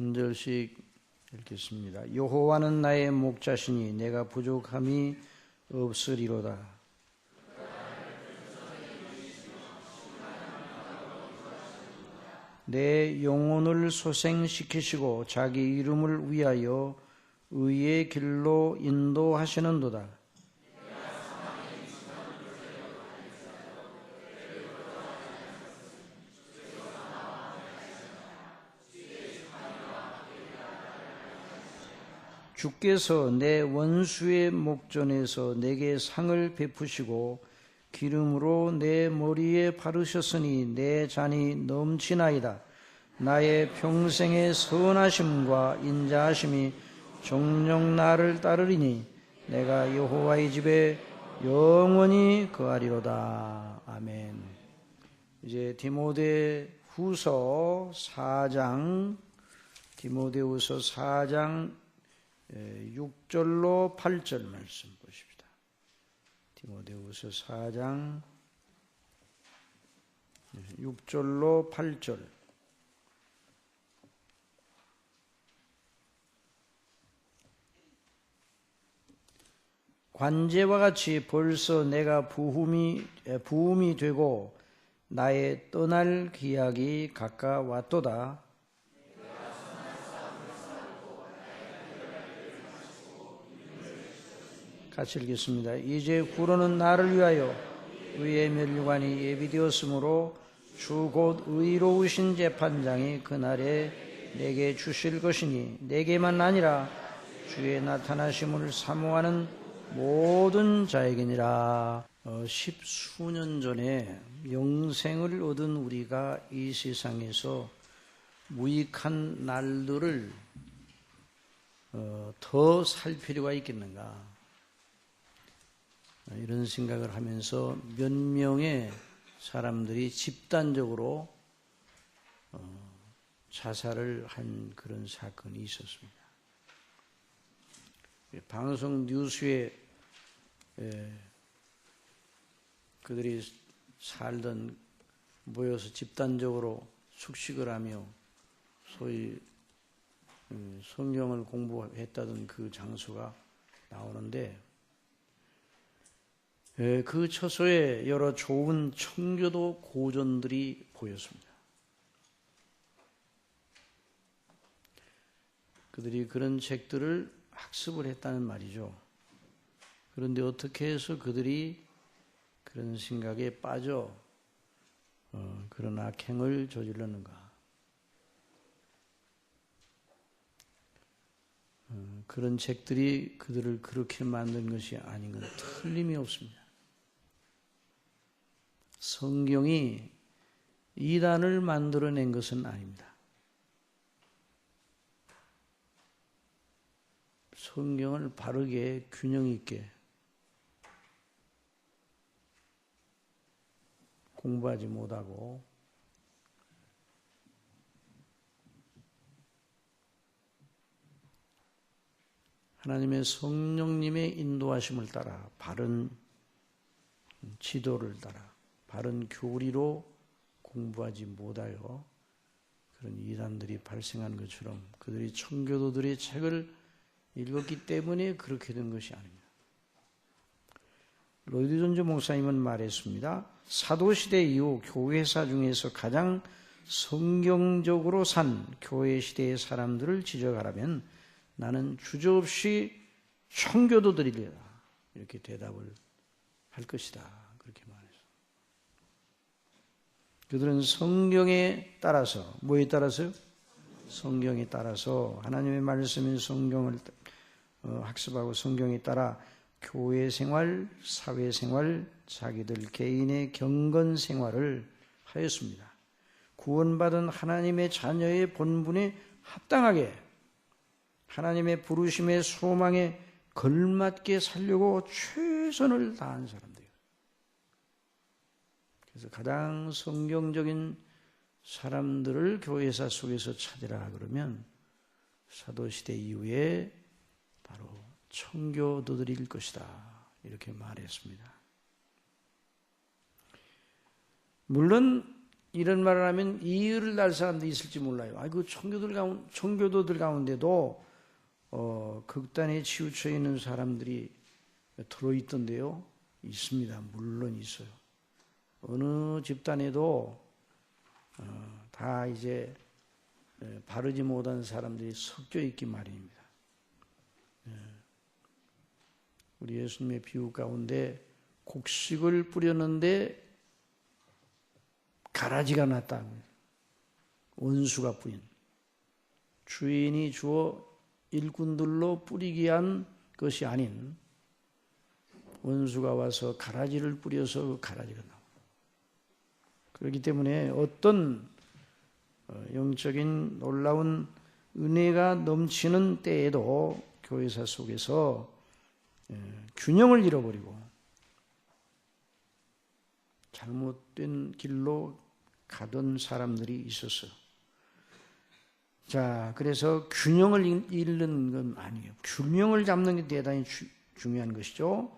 한 절씩 읽겠습니다. 여호와는 나의 목자시니 내가 부족함이 없으리로다. 내 영혼을 소생시키시고 자기 이름을 위하여 의의 길로 인도하시는도다. 주께서 내 원수의 목전에서 내게 상을 베푸시고 기름으로 내 머리에 바르셨으니 내 잔이 넘치나이다. 나의 평생의 선하심과 인자하심이 종종 나를 따르리니 내가 여호와의 집에 영원히 거하리로다. 아멘. 이제 디모데후서 4장 6절로 8절 말씀 보십시다. 디모데후서 4장 6절로 8절. 관제와 같이 벌써 내가 부음이 되고 나의 떠날 기약이 가까웠도다. 같이 읽겠습니다. 이제 구로는 나를 위하여 의의 면류관이 예비되었으므로 주 곧 의로우신 재판장이 그날에 내게 주실 것이니 내게만 아니라 주의 나타나심을 사모하는 모든 자에게니라. 10수년 전에 영생을 얻은 우리가 이 세상에서 무익한 날들을 더 살 필요가 있겠는가, 이런 생각을 하면서 몇 명의 사람들이 집단적으로 자살을 한 그런 사건이 있었습니다. 방송 뉴스에 그들이 살던 모여서 집단적으로 숙식을 하며 소위 성경을 공부했다던 그 장소가 나오는데, 그 처소에 여러 좋은 청교도 고전들이 보였습니다. 그들이 그런 책들을 학습을 했다는 말이죠. 그런데 어떻게 해서 그들이 그런 생각에 빠져 그런 악행을 저질렀는가? 그런 책들이 그들을 그렇게 만든 것이 아닌 건 틀림이 없습니다. 성경이 이단을 만들어낸 것은 아닙니다. 성경을 바르게 균형 있게 공부하지 못하고 하나님의 성령님의 인도하심을 따라 바른 지도를 따라 바른 교리로 공부하지 못하여 그런 이단들이 발생한 것처럼 그들이 청교도들의 책을 읽었기 때문에 그렇게 된 것이 아닙니다. 로이드 존즈 목사님은 말했습니다. 사도시대 이후 교회사 중에서 가장 성경적으로 산 교회시대의 사람들을 지적하라면 나는 주저없이 청교도들이다, 이렇게 대답을 할 것이다, 그렇게 말했어요. 그들은 성경에 따라서, 뭐에 따라서요? 성경에 따라서 하나님의 말씀인 성경을 학습하고 성경에 따라 교회 생활, 사회 생활, 자기들 개인의 경건 생활을 하였습니다. 구원받은 하나님의 자녀의 본분에 합당하게 하나님의 부르심의 소망에 걸맞게 살려고 최선을 다한 사람들이에요. 그래서 가장 성경적인 사람들을 교회사 속에서 찾으라 그러면 사도시대 이후에 바로 청교도들일 것이다, 이렇게 말했습니다. 물론 이런 말을 하면 이의를 날 사람도 있을지 몰라요. 그 청교도들 가운데도 극단에 치우쳐 있는 사람들이 들어있던데요. 있습니다. 물론 있어요. 어느 집단에도 다 이제 바르지 못한 사람들이 섞여 있기 마련입니다. 우리 예수님의 비유 가운데 곡식을 뿌렸는데 가라지가 났다. 원수가 뿌린. 주인이 주어 일꾼들로 뿌리기 한 것이 아닌 원수가 와서 가라지를 뿌려서 그 가라지가 나옵니다. 그렇기 때문에 어떤 영적인 놀라운 은혜가 넘치는 때에도 교회사 속에서 균형을 잃어버리고 잘못된 길로 가던 사람들이 있었어요. 자, 그래서 균형을 잃는 건 아니에요. 균형을 잡는 게 대단히 중요한 것이죠.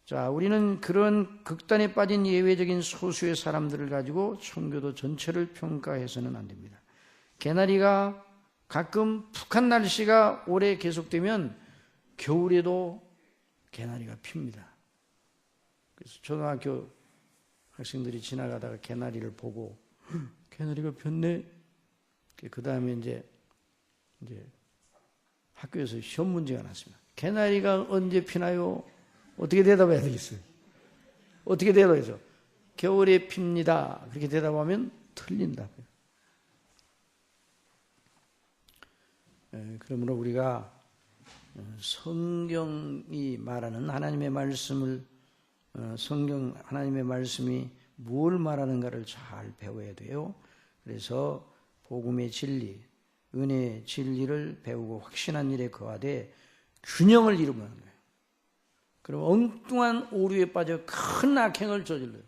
자, 우리는 그런 극단에 빠진 예외적인 소수의 사람들을 가지고 청교도 전체를 평가해서는 안 됩니다. 개나리가 가끔 푹한 날씨가 오래 계속되면 겨울에도 개나리가 핍니다. 그래서 초등학교 학생들이 지나가다가 개나리를 보고 개나리가 폈네. 그 다음에 이제 학교에서 시험 문제가 났습니다. 개나리가 언제 피나요? 어떻게 대답해야 되겠어요? 어떻게 대답해서 겨울에 핍니다. 그렇게 대답하면 틀린다고요. 그러므로 우리가 성경이 말하는 하나님의 말씀을 하나님의 말씀이 뭘 말하는가를 잘 배워야 돼요. 그래서 복음의 진리, 은혜의 진리를 배우고 확신한 일에 거하되 균형을 이루는 거예요. 그럼 엉뚱한 오류에 빠져 큰 악행을 저질러요.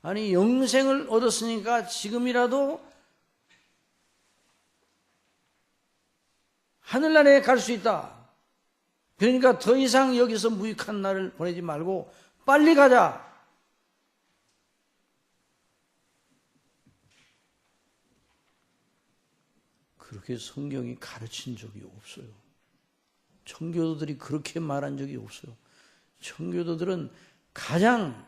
아니, 영생을 얻었으니까 지금이라도 하늘나라에 갈 수 있다. 그러니까 더 이상 여기서 무익한 날을 보내지 말고 빨리 가자. 그렇게 성경이 가르친 적이 없어요. 청교도들이 그렇게 말한 적이 없어요. 청교도들은 가장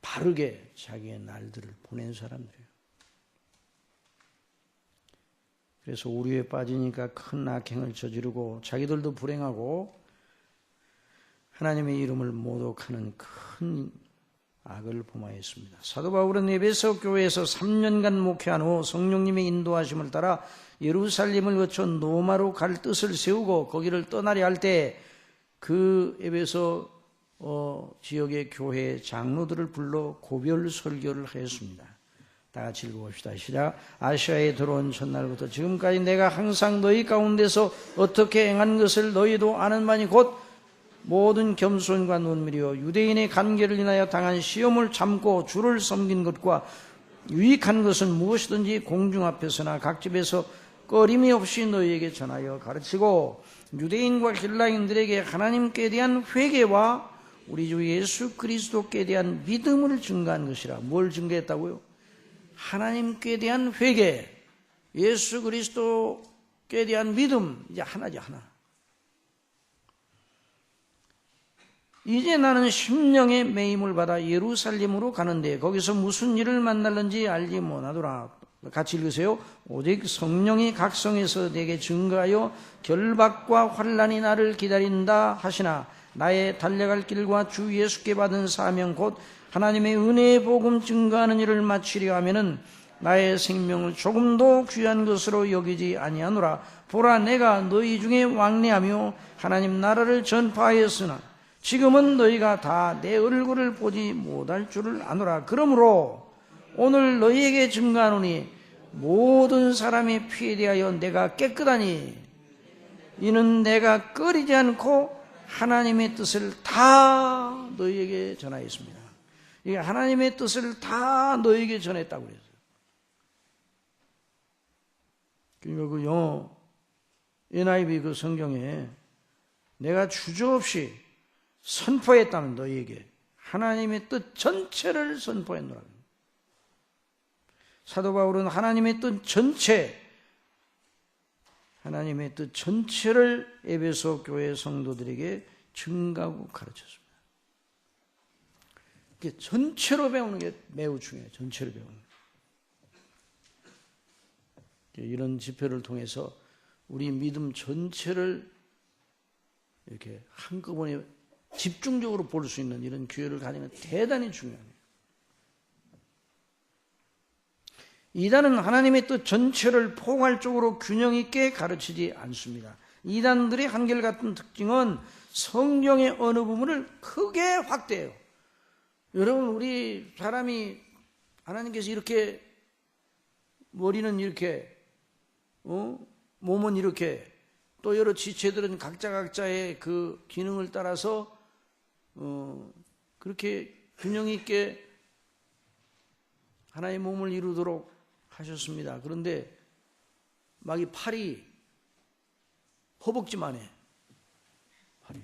바르게 자기의 날들을 보낸 사람들이에요. 그래서 오류에 빠지니까 큰 악행을 저지르고 자기들도 불행하고 하나님의 이름을 모독하는 큰 악을 범하였습니다. 사도 바울은 에베소 교회에서 3년간 목회한 후 성령님의 인도하심을 따라 예루살렘을 거쳐 로마로 갈 뜻을 세우고 거기를 떠나려 할 때 그 에베소 지역의 교회 장로들을 불러 고별 설교를 하였습니다. 다 같이 읽어봅시다. 시작. 아시아에 들어온 첫날부터 지금까지 내가 항상 너희 가운데서 어떻게 행한 것을 너희도 아는 바니 곧 모든 겸손과 눈물이요 유대인의 관계를 인하여 당한 시험을 참고 주를 섬긴 것과 유익한 것은 무엇이든지 공중 앞에서나 각 집에서 꺼림이 없이 너희에게 전하여 가르치고 유대인과 헬라인들에게 하나님께 대한 회개와 우리 주 예수 그리스도께 대한 믿음을 증거한 것이라. 뭘 증거했다고요? 하나님께 대한 회개, 예수 그리스도께 대한 믿음. 이제 하나죠, 하나. 이제 나는 심령의 매임을 받아 예루살렘으로 가는데 거기서 무슨 일을 만날는지 알지 못하더라. 같이 읽으세요. 오직 성령이 각 성에서 내게 증거하여 결박과 환난이 나를 기다린다 하시나 나의 달려갈 길과 주 예수께 받은 사명 곧 하나님의 은혜의 복음 증거하는 일을 마치려 하면은 나의 생명을 조금도 귀한 것으로 여기지 아니하노라. 보라, 내가 너희 중에 왕래하며 하나님 나라를 전파하였으나 지금은 너희가 다 내 얼굴을 보지 못할 줄을 아노라. 그러므로 오늘 너희에게 증거하노니 모든 사람의 피에 대하여 내가 깨끗하니 이는 내가 꺼리지 않고 하나님의 뜻을 다 너희에게 전하였습니다. 이게 하나님의 뜻을 다 너희에게 전했다고 그랬어요. 그러니까 그 영어 NIV 그 성경에 내가 주저없이 선포했다면 너희에게 하나님의 뜻 전체를 선포했노라. 사도 바울은 하나님의 뜻 전체를 에베소 교회 성도들에게 증가하고 가르쳤습니다. 전체로 배우는 게 매우 중요해요. 전체로 배우는 게. 이런 집회를 통해서 우리 믿음 전체를 이렇게 한꺼번에 집중적으로 볼 수 있는 이런 기회를 가지는 대단히 중요해요. 이단은 하나님의 뜻 전체를 포괄적으로 균형 있게 가르치지 않습니다. 이단들의 한결같은 특징은 성경의 어느 부분을 크게 확대해요. 여러분, 우리 사람이 하나님께서 이렇게 머리는 이렇게 몸은 이렇게 또 여러 지체들은 각자의 그 기능을 따라서 그렇게 균형 있게 하나의 몸을 이루도록 하셨습니다. 그런데 막 이 팔이 허벅지만 해. 팔이.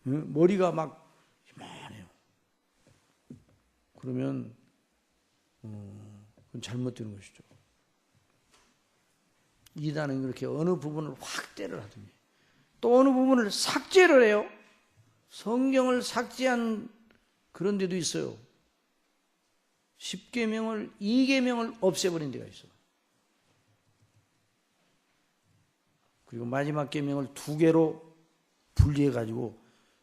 머리가 막 이만해요. 그러면 그건 잘못되는 것이죠. 이단은 그렇게 어느 부분을 확대를 하더니 또 어느 부분을 삭제를 해요. 성경을 삭제한 그런 데도 있어요. 10계명을 2계명을 없애버린 데가 있어. 그리고 마지막 계명을 2개로 분리해가지고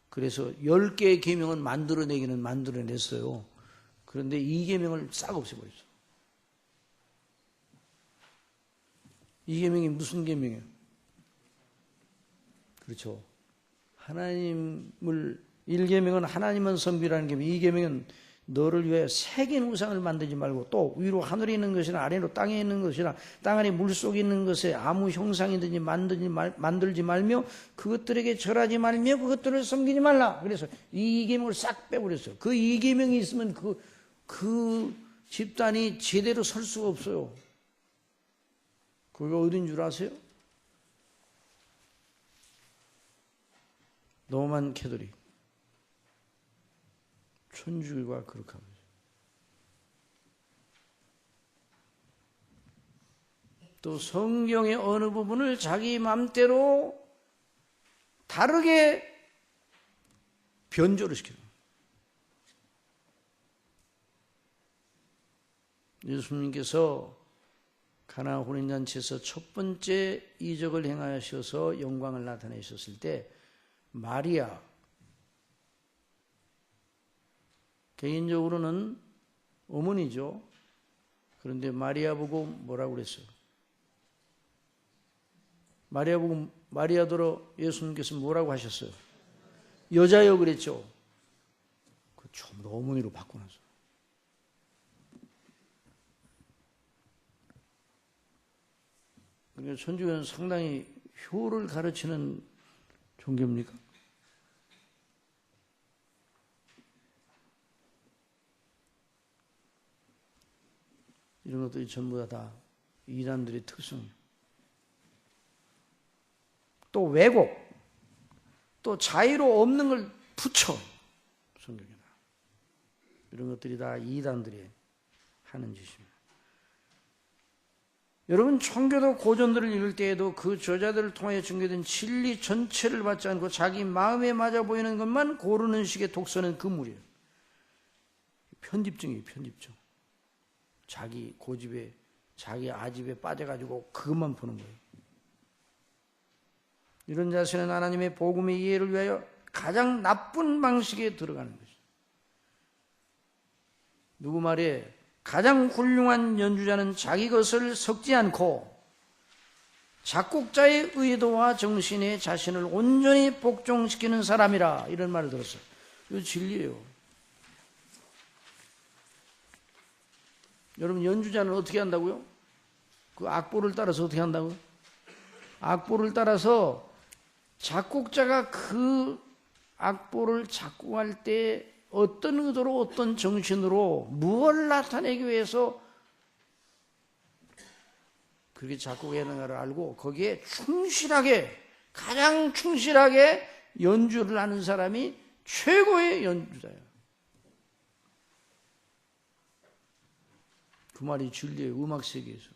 그래서 10개의 계명은 만들어내기는 만들어냈어요. 그런데 2계명을 싹 없애버렸어. 2계명이 무슨 계명이에요? 그렇죠. 하나님을 1계명은 하나님은 섬기라는 계명, 2계명은 너를 위하여 새긴 우상을 만들지 말고 또 위로 하늘에 있는 것이나 아래로 땅에 있는 것이나 땅 안에 물속에 있는 것에 아무 형상이든지 만들지 말며 그것들에게 절하지 말며 그것들을 섬기지 말라. 그래서 이 계명을 싹 빼버렸어요. 그 이 계명이 있으면 그 집단이 제대로 설 수가 없어요. 그게 어딘 줄 아세요? 로만 캐톨릭. 천주교가 그렇게 합니다. 또 성경의 어느 부분을 자기 마음대로 다르게 변조를 시키는 거예요. 예수님께서 가나 혼인잔치에서 첫 번째 이적을 행하셔서 영광을 나타내셨을 때 마리아, 개인적으로는 어머니죠. 그런데 마리아 보고 뭐라고 그랬어요? 마리아 보고 마리아더러 예수님께서 뭐라고 하셨어요? 여자여 그랬죠. 그 전부 어머니로 바꿔놨어요. 그러니까 천주교는 상당히 효를 가르치는 종교입니까? 이런 것들이 전부 다 이단들의 특성이에요. 또 왜곡, 또 자유로 없는 걸 붙여 성경에다. 이런 것들이 다 이단들이 하는 짓입니다. 여러분, 청교도 고전들을 읽을 때에도 그 저자들을 통해 증거된 진리 전체를 받지 않고 자기 마음에 맞아 보이는 것만 고르는 식의 독서는 금물이에요. 편집증이에요, 편집증. 자기 고집에, 자기 아집에 빠져가지고 그것만 보는 거예요. 이런 자세는 하나님의 복음의 이해를 위하여 가장 나쁜 방식에 들어가는 것이죠. 누구 말에 가장 훌륭한 연주자는 자기 것을 섞지 않고 작곡자의 의도와 정신에 자신을 온전히 복종시키는 사람이라, 이런 말을 들었어요. 이거 진리예요. 여러분, 연주자는 어떻게 한다고요? 그 악보를 따라서 어떻게 한다고요? 악보를 따라서 작곡자가 그 악보를 작곡할 때 어떤 의도로 어떤 정신으로 무엇을 나타내기 위해서 그렇게 작곡했는가를 알고 거기에 충실하게, 가장 충실하게 연주를 하는 사람이 최고의 연주자예요. 그 말이 진리예요. 음악 세계에서.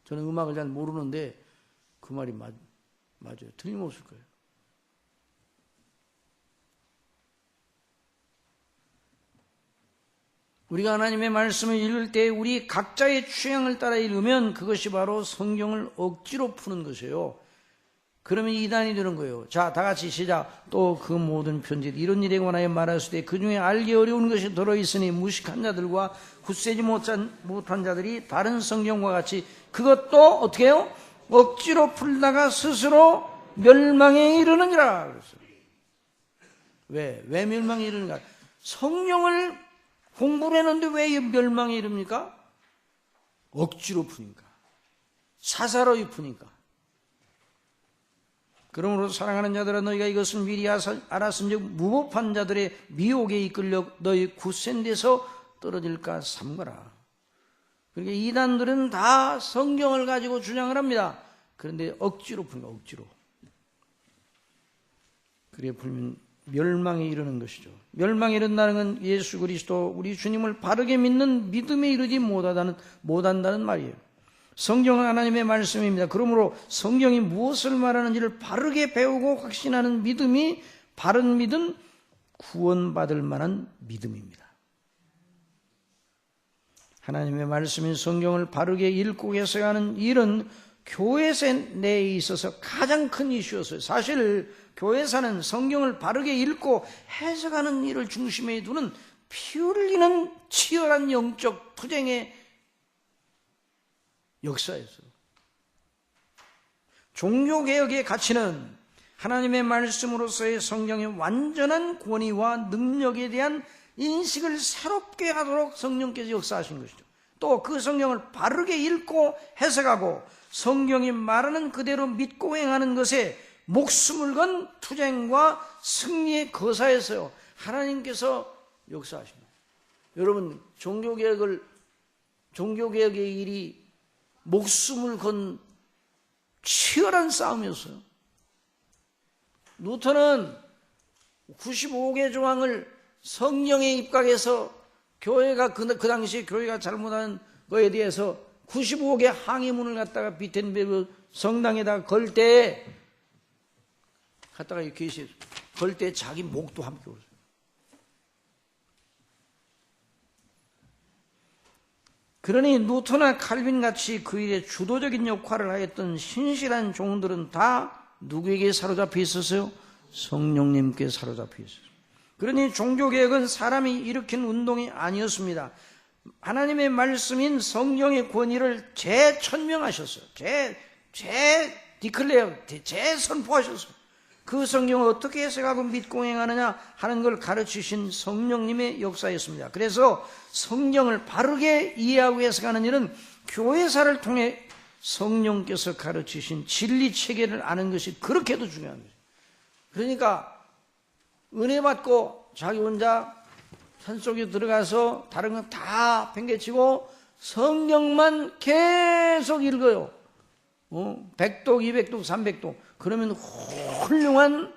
저는 음악을 잘 모르는데 그 말이 맞아요. 틀림없을 거예요. 우리가 하나님의 말씀을 읽을 때 우리 각자의 취향을 따라 읽으면 그것이 바로 성경을 억지로 푸는 것이에요. 그러면 이단이 되는 거예요. 자, 다 같이 시작. 또 그 모든 편지들 이런 일에 관하여 말했을 때 그 중에 알기 어려운 것이 들어있으니 무식한 자들과 굳세지 못한 자들이 다른 성경과 같이 그것도 어떻게 해요? 억지로 풀다가 스스로 멸망에 이르느니라 그랬어요. 왜 멸망에 이르는가? 성경을 공부를 했는데 왜 멸망에 이릅니까? 억지로 푸니까. 사사로이 푸니까. 그러므로 사랑하는 자들아 너희가 이것을 미리 알았은즉 무법한 자들의 미혹에 이끌려 너희 굳센 데서 떨어질까 삼가라. 그러니까 이단들은 다 성경을 가지고 주장을 합니다. 그런데 억지로 푸니까 억지로. 그래 풀면 멸망에 이르는 것이죠. 멸망에 이른다는 건 예수 그리스도 우리 주님을 바르게 믿는 믿음에 이르지 못한다는 말이에요. 성경은 하나님의 말씀입니다. 그러므로 성경이 무엇을 말하는지를 바르게 배우고 확신하는 믿음이 바른 믿음, 구원받을 만한 믿음입니다. 하나님의 말씀인 성경을 바르게 읽고 해석하는 일은 교회 내에 있어서 가장 큰 이슈였어요. 사실 교회사는 성경을 바르게 읽고 해석하는 일을 중심에 두는 피 흘리는 치열한 영적 투쟁의 역사였어요. 종교개혁의 가치는 하나님의 말씀으로서의 성경의 완전한 권위와 능력에 대한 인식을 새롭게 하도록 성령께서 역사하신 것이죠. 또 그 성경을 바르게 읽고 해석하고 성경이 말하는 그대로 믿고 행하는 것에 목숨을 건 투쟁과 승리의 거사에서 하나님께서 역사하십니다. 여러분, 종교개혁의 일이 목숨을 건 치열한 싸움이었어요. 루터는 95개 조항을 성경에 입각해서 교회가 그 당시에 교회가 잘못한 거에 대해서 95개 항의문을 갖다가 비텐베르그 성당에다가 걸 때 갖다가 이렇게 걸 때 자기 목도 함께 올렸어요. 그러니 루터나 칼빈 같이 그 일에 주도적인 역할을 하였던 신실한 종들은 다 누구에게 사로잡혀 있었어요? 성령님께 사로잡혀 있었어요. 그러니 종교개혁은 사람이 일으킨 운동이 아니었습니다. 하나님의 말씀인 성경의 권위를 재천명하셨어요. 재선포하셨어요. 그 성경을 어떻게 해석하고 믿고 행하느냐 하는 걸 가르치신 성령님의 역사였습니다. 그래서 성경을 바르게 이해하고 해석하는 일은 교회사를 통해 성령께서 가르치신 진리 체계를 아는 것이 그렇게도 중요한 거예요. 그러니까 은혜 받고 자기 혼자 산속에 들어가서 다른 건 다 팽개치고 성경만 계속 읽어요. 100독, 200독, 300독. 그러면 훌륭한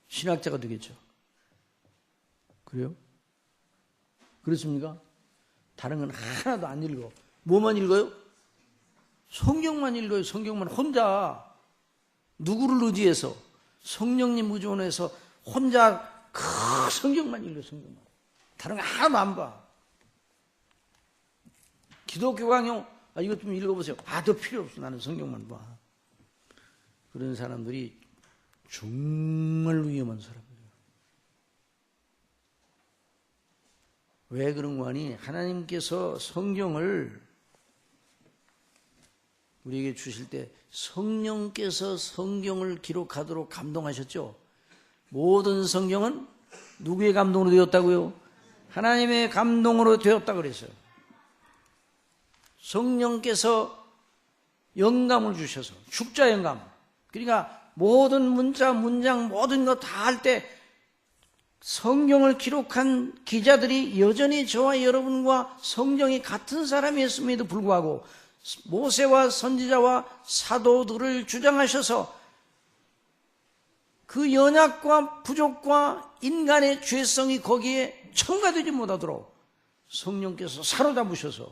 신학자가 되겠죠. 그래요? 그렇습니까? 다른 건 하나도 안 읽어. 뭐만 읽어요? 성경만 읽어요. 성경만 혼자 누구를 의지해서 성령님 의존해서 혼자 그 성경만 읽어요. 성경만. 다른 거 하나도 안 봐. 기독교 강요, 이것 좀 읽어보세요. 더 필요 없어. 나는 성경만 봐. 그런 사람들이 정말 위험한 사람들이에요. 왜 그런 거 하니? 하나님께서 성경을 우리에게 주실 때 성령께서 성경을 기록하도록 감동하셨죠. 모든 성경은 누구의 감동으로 되었다고요? 하나님의 감동으로 되었다고 그랬어요. 성령께서 영감을 주셔서 축자 영감. 그러니까 모든 문자, 문장, 모든 거 다 할 때 성경을 기록한 기자들이 여전히 저와 여러분과 성경이 같은 사람이었음에도 불구하고 모세와 선지자와 사도들을 주장하셔서 그 연약과 부족과 인간의 죄성이 거기에 첨가되지 못하도록 성령께서 사로잡으셔서,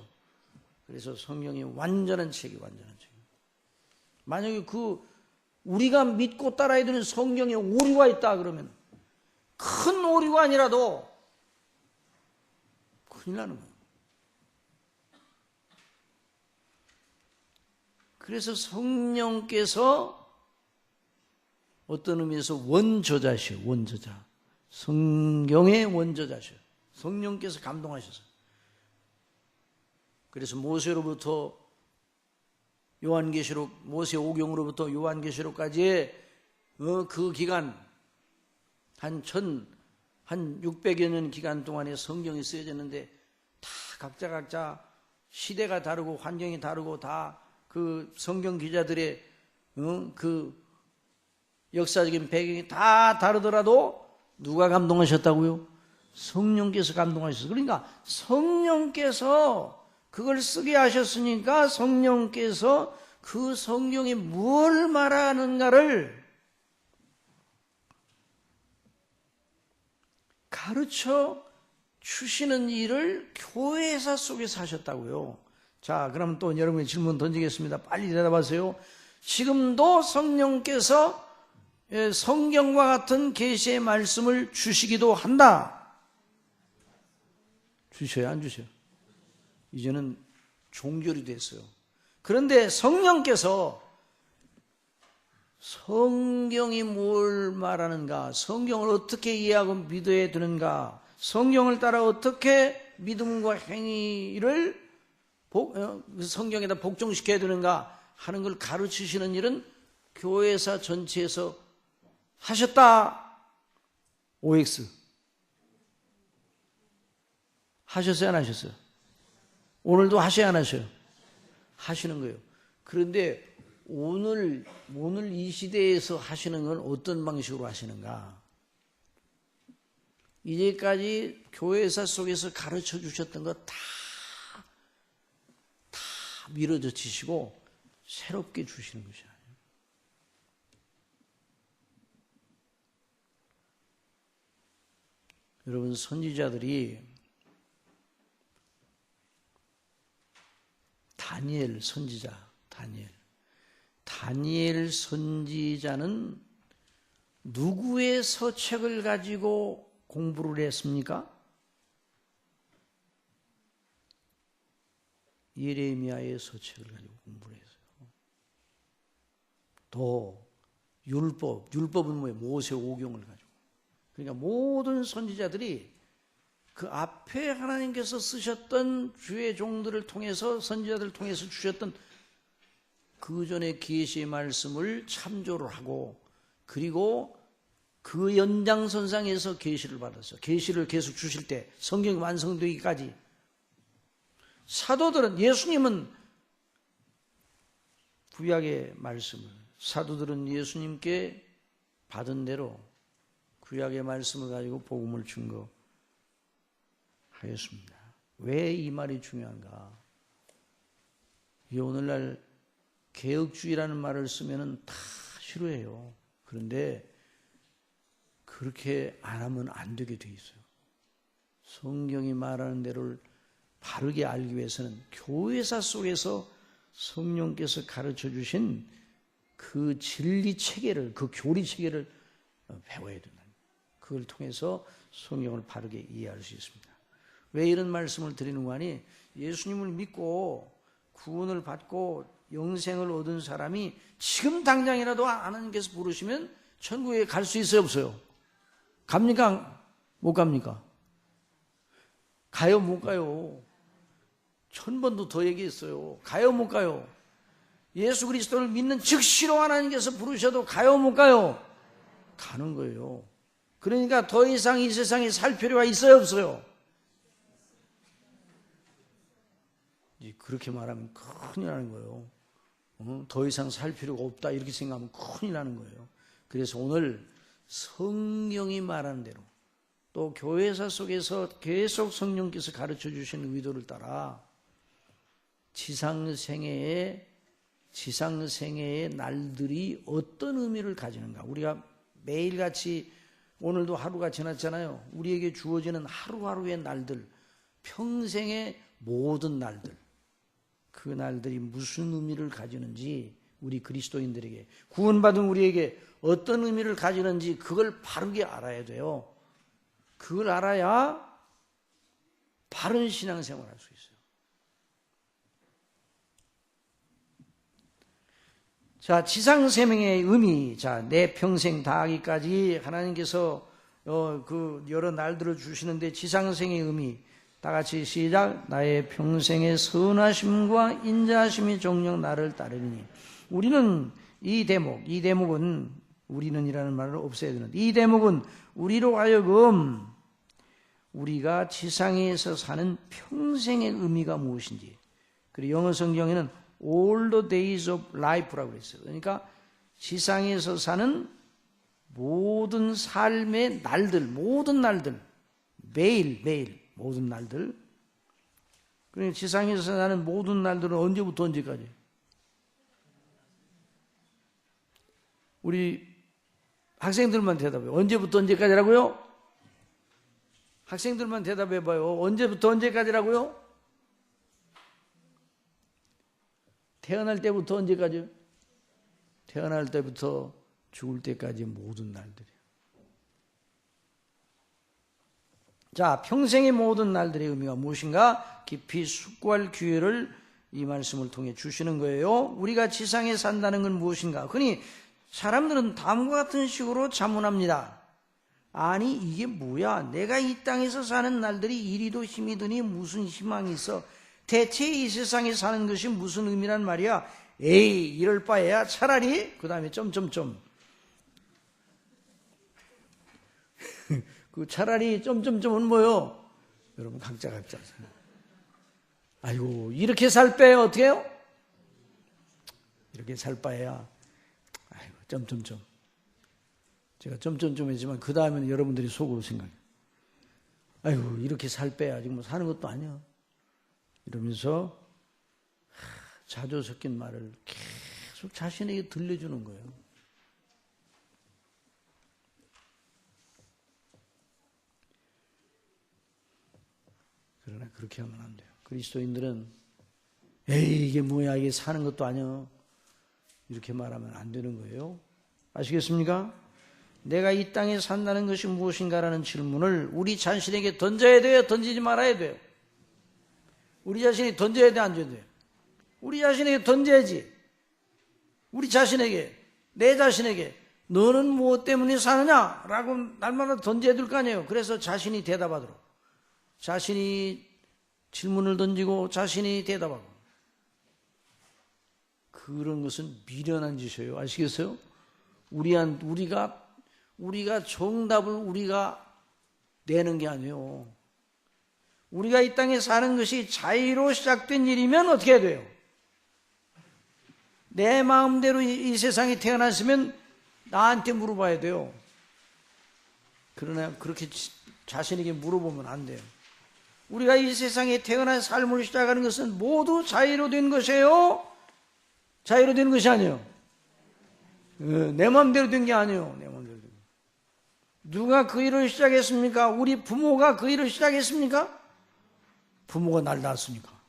그래서 성령이 완전한 책이 완전한 책. 만약에 우리가 믿고 따라야 되는 성경에 오류가 있다 그러면, 큰 오류가 아니라도 큰일 나는 거예요. 그래서 성령께서 어떤 의미에서 원저자시요, 원저자. 성경의 원저자시요. 성령께서 감동하셔서. 그래서 모세로부터 요한계시록, 모세 오경으로부터 요한계시록까지의 그 기간, 한 600여 년 기간 동안에 성경이 쓰여졌는데, 다 각자 시대가 다르고 환경이 다르고 다 그 성경 기자들의 그 역사적인 배경이 다 다르더라도 누가 감동하셨다고요? 성령께서 감동하셨어요. 그러니까 성령께서 그걸 쓰게 하셨으니까 성령께서 그 성경이 뭘 말하는가를 가르쳐 주시는 일을 교회사 속에서 하셨다고요. 자, 그럼 또 여러분의 질문 던지겠습니다. 빨리 대답하세요. 지금도 성령께서 성경과 같은 계시의 말씀을 주시기도 한다. 주셔요, 안 주셔요? 이제는 종결이 됐어요. 그런데 성령께서 성경이 뭘 말하는가, 성경을 어떻게 이해하고 믿어야 되는가, 성경을 따라 어떻게 믿음과 행위를 성경에다 복종시켜야 되는가 하는 걸 가르치시는 일은 교회사 전체에서 하셨다. OX 하셨어요, 안 하셨어요? 오늘도 하셔야 안 하셔요? 하시는 거예요. 그런데 오늘 이 시대에서 하시는 건 어떤 방식으로 하시는가? 이제까지 교회사 속에서 가르쳐 주셨던 거 다 밀어젖히시고 새롭게 주시는 것이 아니에요. 여러분, 선지자들이 다니엘 선지자, 다니엘 선지자는 누구의 서책을 가지고 공부를 했습니까? 예레미야의 서책을 가지고 공부를 했어요. 또 율법은 뭐예요? 모세 오경을 가지고. 그러니까 모든 선지자들이 그 앞에 하나님께서 쓰셨던 주의 종들을 통해서, 선지자들을 통해서 주셨던 그 전의 계시의 말씀을 참조를 하고, 그리고 그 연장선상에서 계시를 받았어요. 계시를 계속 주실 때 성경이 완성되기까지. 사도들은, 예수님은 구약의 말씀을, 사도들은 예수님께 받은 대로 구약의 말씀을 가지고 복음을 증거하였습니다. 왜 이 말이 중요한가? 이 오늘날 개혁주의라는 말을 쓰면은 다 싫어해요. 그런데 그렇게 안 하면 안 되게 돼 있어요. 성경이 말하는 대로를 바르게 알기 위해서는 교회사 속에서 성령께서 가르쳐 주신 그 진리 체계를, 그 교리 체계를 배워야 된다. 그걸 통해서 성경을 바르게 이해할 수 있습니다. 왜 이런 말씀을 드리는 거 아니? 예수님을 믿고 구원을 받고 영생을 얻은 사람이 지금 당장이라도 하나님께서 부르시면 천국에 갈 수 있어요, 없어요? 갑니까? 못 갑니까? 가요, 못 가요? 1000번도 더 얘기했어요. 가요, 못 가요? 예수 그리스도를 믿는 즉시로 하나님께서 부르셔도 가요, 못 가요? 가는 거예요. 그러니까 더 이상 이 세상에 살 필요가 있어요, 없어요? 그렇게 말하면 큰일 나는 거예요. 더 이상 살 필요가 없다 이렇게 생각하면 큰일 나는 거예요. 그래서 오늘 성경이 말하는 대로, 또 교회사 속에서 계속 성령께서 가르쳐 주시는 의도를 따라 지상생애의 날들이 어떤 의미를 가지는가, 우리가 매일같이 오늘도 하루가 지났잖아요. 우리에게 주어지는 하루하루의 날들, 평생의 모든 날들, 그 날들이 무슨 의미를 가지는지 우리 그리스도인들에게, 구원받은 우리에게 어떤 의미를 가지는지 그걸 바르게 알아야 돼요. 그걸 알아야 바른 신앙생활을 할 수 있어요. 자, 지상생명의 의미. 자, 내 평생 다하기까지 하나님께서 그 여러 날들을 주시는데 지상생의 의미. 다 같이 시작. 나의 평생의 선하심과 인자하심이 정녕 나를 따르니. 우리는 이 대목은 우리는이라는 말을 없애야 되는데, 이 대목은 우리로 하여금 우리가 지상에서 사는 평생의 의미가 무엇인지, 그리고 영어 성경에는 all the days of life라고 그랬어요. 그러니까 지상에서 사는 모든 삶의 날들, 모든 날들, 매일 모든 날들. 그러니까 지상에서 사는 모든 날들은 언제부터 언제까지? 우리 학생들만 대답해요. 언제부터 언제까지라고요? 학생들만 대답해봐요. 언제부터 언제까지라고요? 태어날 때부터 언제까지요? 태어날 때부터 죽을 때까지 모든 날들이에요. 자, 평생의 모든 날들의 의미가 무엇인가? 깊이 숙고할 기회를 이 말씀을 통해 주시는 거예요. 우리가 지상에 산다는 건 무엇인가? 흔히 사람들은 다음과 같은 식으로 자문합니다. 아니, 이게 뭐야? 내가 이 땅에서 사는 날들이 이리도 힘이 드니 무슨 희망이 있어? 대체 이 세상에 사는 것이 무슨 의미란 말이야? 에이, 이럴 바에야 차라리 그 다음에 점점점 그 차라리 점점점은 뭐요? 여러분 각자. 아이고, 이렇게 살 바에야 어떻게 해요? 이렇게 살 바에야 아이고 점점점. 제가 점점점 했지만 그 다음에는 여러분들이 속으로 생각해요. 아이고, 이렇게 살 바에야 아직 뭐 사는 것도 아니야. 이러면서 자조 섞인 말을 계속 자신에게 들려주는 거예요. 그러나 그렇게 하면 안 돼요. 그리스도인들은 에이, 이게 뭐야, 이게 사는 것도 아니야, 이렇게 말하면 안 되는 거예요. 아시겠습니까? 내가 이 땅에 산다는 것이 무엇인가라는 질문을 우리 자신에게 던져야 돼요? 던지지 말아야 돼요? 우리 자신이 던져야 돼, 안 던져야 돼요? 우리 자신에게 던져야지. 우리 자신에게, 내 자신에게 너는 무엇 때문에 사느냐? 라고 날마다 던져야 될 거 아니에요. 그래서 자신이 대답하도록. 자신이 질문을 던지고 자신이 대답하고. 그런 것은 미련한 짓이에요. 아시겠어요? 우리가 정답을 우리가 내는 게 아니에요. 우리가 이 땅에 사는 것이 자의로 시작된 일이면 어떻게 해야 돼요? 내 마음대로 이 세상에 태어났으면 나한테 물어봐야 돼요. 그러나 그렇게 자신에게 물어보면 안 돼요. 우리가 이 세상에 태어난 삶을 시작하는 것은 모두 자의로 된 것이에요? 자의로 된 것이 아니에요. 내 마음대로 된 게 아니에요. 내 마음대로 된 거. 누가 그 일을 시작했습니까? 우리 부모가 그 일을 시작했습니까? 부모가 날 낳았습니까?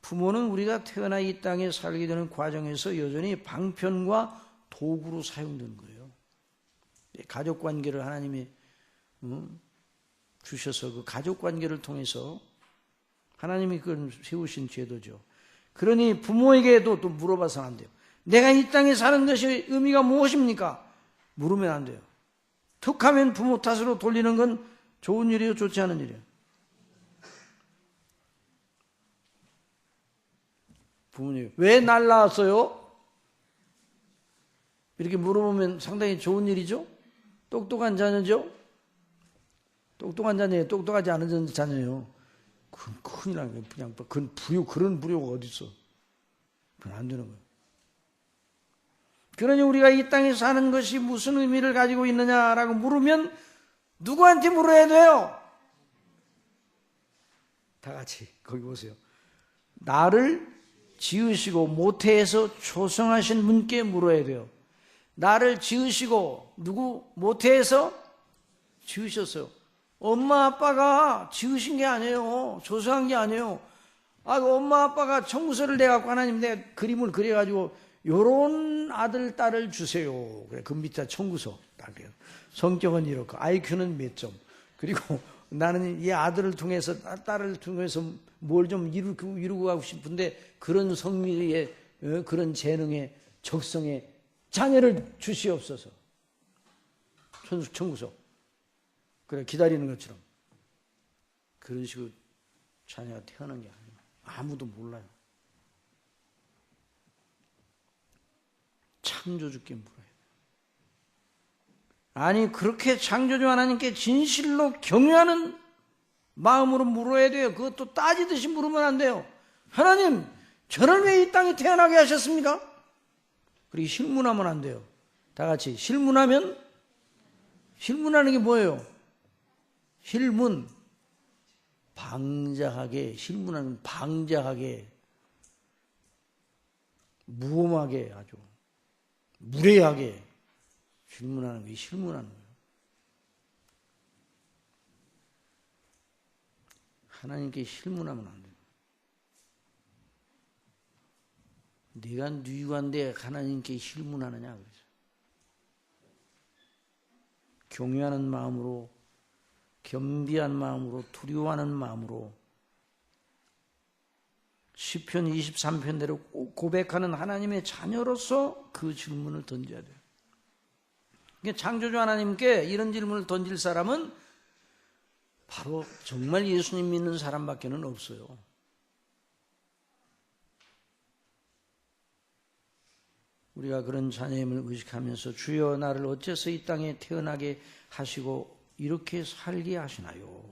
부모는 우리가 태어나 이 땅에 살게 되는 과정에서 여전히 방편과 도구로 사용되는 거예요. 가족관계를 하나님이 주셔서 그 가족관계를 통해서 하나님이 그걸 세우신 제도죠. 그러니 부모에게도 또 물어봐서는 안 돼요. 내가 이 땅에 사는 것이 의미가 무엇입니까? 물으면 안 돼요. 툭하면 부모 탓으로 돌리는 건 좋은 일이에요, 좋지 않은 일이에요? 부모님, 왜 날 낳았어요? 이렇게 물어보면 상당히 좋은 일이죠? 똑똑한 자녀죠? 똑똑한 자녀예요, 똑똑하지 않은 자녀예요. 그건 큰일 나는 거예요. 그냥 그런 불효가 어디 있어? 그건 안 되는 거예요. 그러니 우리가 이 땅에 사는 것이 무슨 의미를 가지고 있느냐라고 물으면 누구한테 물어야 돼요? 다 같이 거기 보세요. 나를 지으시고 모태에서 초성하신 분께 물어야 돼요. 나를 지으시고 누구 모태에서 지으셨어요. 엄마 아빠가 지으신 게 아니에요. 조성한 게 아니에요. 엄마 아빠가 청구서를 내갖고 하나님 내 그림을 그려가지고 요런 아들 딸을 주세요. 그래, 그 밑에 청구서 딱 그래요. 성격은 이렇고 IQ는 몇 점. 그리고 나는 이 아들을 통해서 딸을 통해서 뭘 좀 이루고 가고 싶은데 그런 성미의 그런 재능의 적성의 자녀를 주시옵소서. 청구서. 그래, 기다리는 것처럼. 그런 식으로 자녀가 태어난 게 아니에요. 아무도 몰라요. 창조주께 물어요. 아니, 그렇게 창조주 하나님께 진실로 경외하는 마음으로 물어야 돼요. 그것도 따지듯이 물으면 안 돼요. 하나님, 저를 왜 이 땅에 태어나게 하셨습니까? 그리고 실문하면 안 돼요. 다 같이 실문하면, 실문하는 게 뭐예요? 실문, 방자하게, 실문하는 방자하게, 무엄하게 아주 무례하게 실문하는 게 실문하는 거예요. 하나님께 실문하면 안 돼요. 네가 누구한데 하나님께 실문하느냐 그러죠. 경외하는 마음으로, 겸비한 마음으로, 두려워하는 마음으로 시편 23편대로 고백하는 하나님의 자녀로서 그 질문을 던져야 돼요. 그러니까 창조주 하나님께 이런 질문을 던질 사람은 바로 정말 예수님 믿는 사람밖에는 없어요. 우리가 그런 자녀임을 의식하면서 주여 나를 어째서 이 땅에 태어나게 하시고 이렇게 살게 하시나요?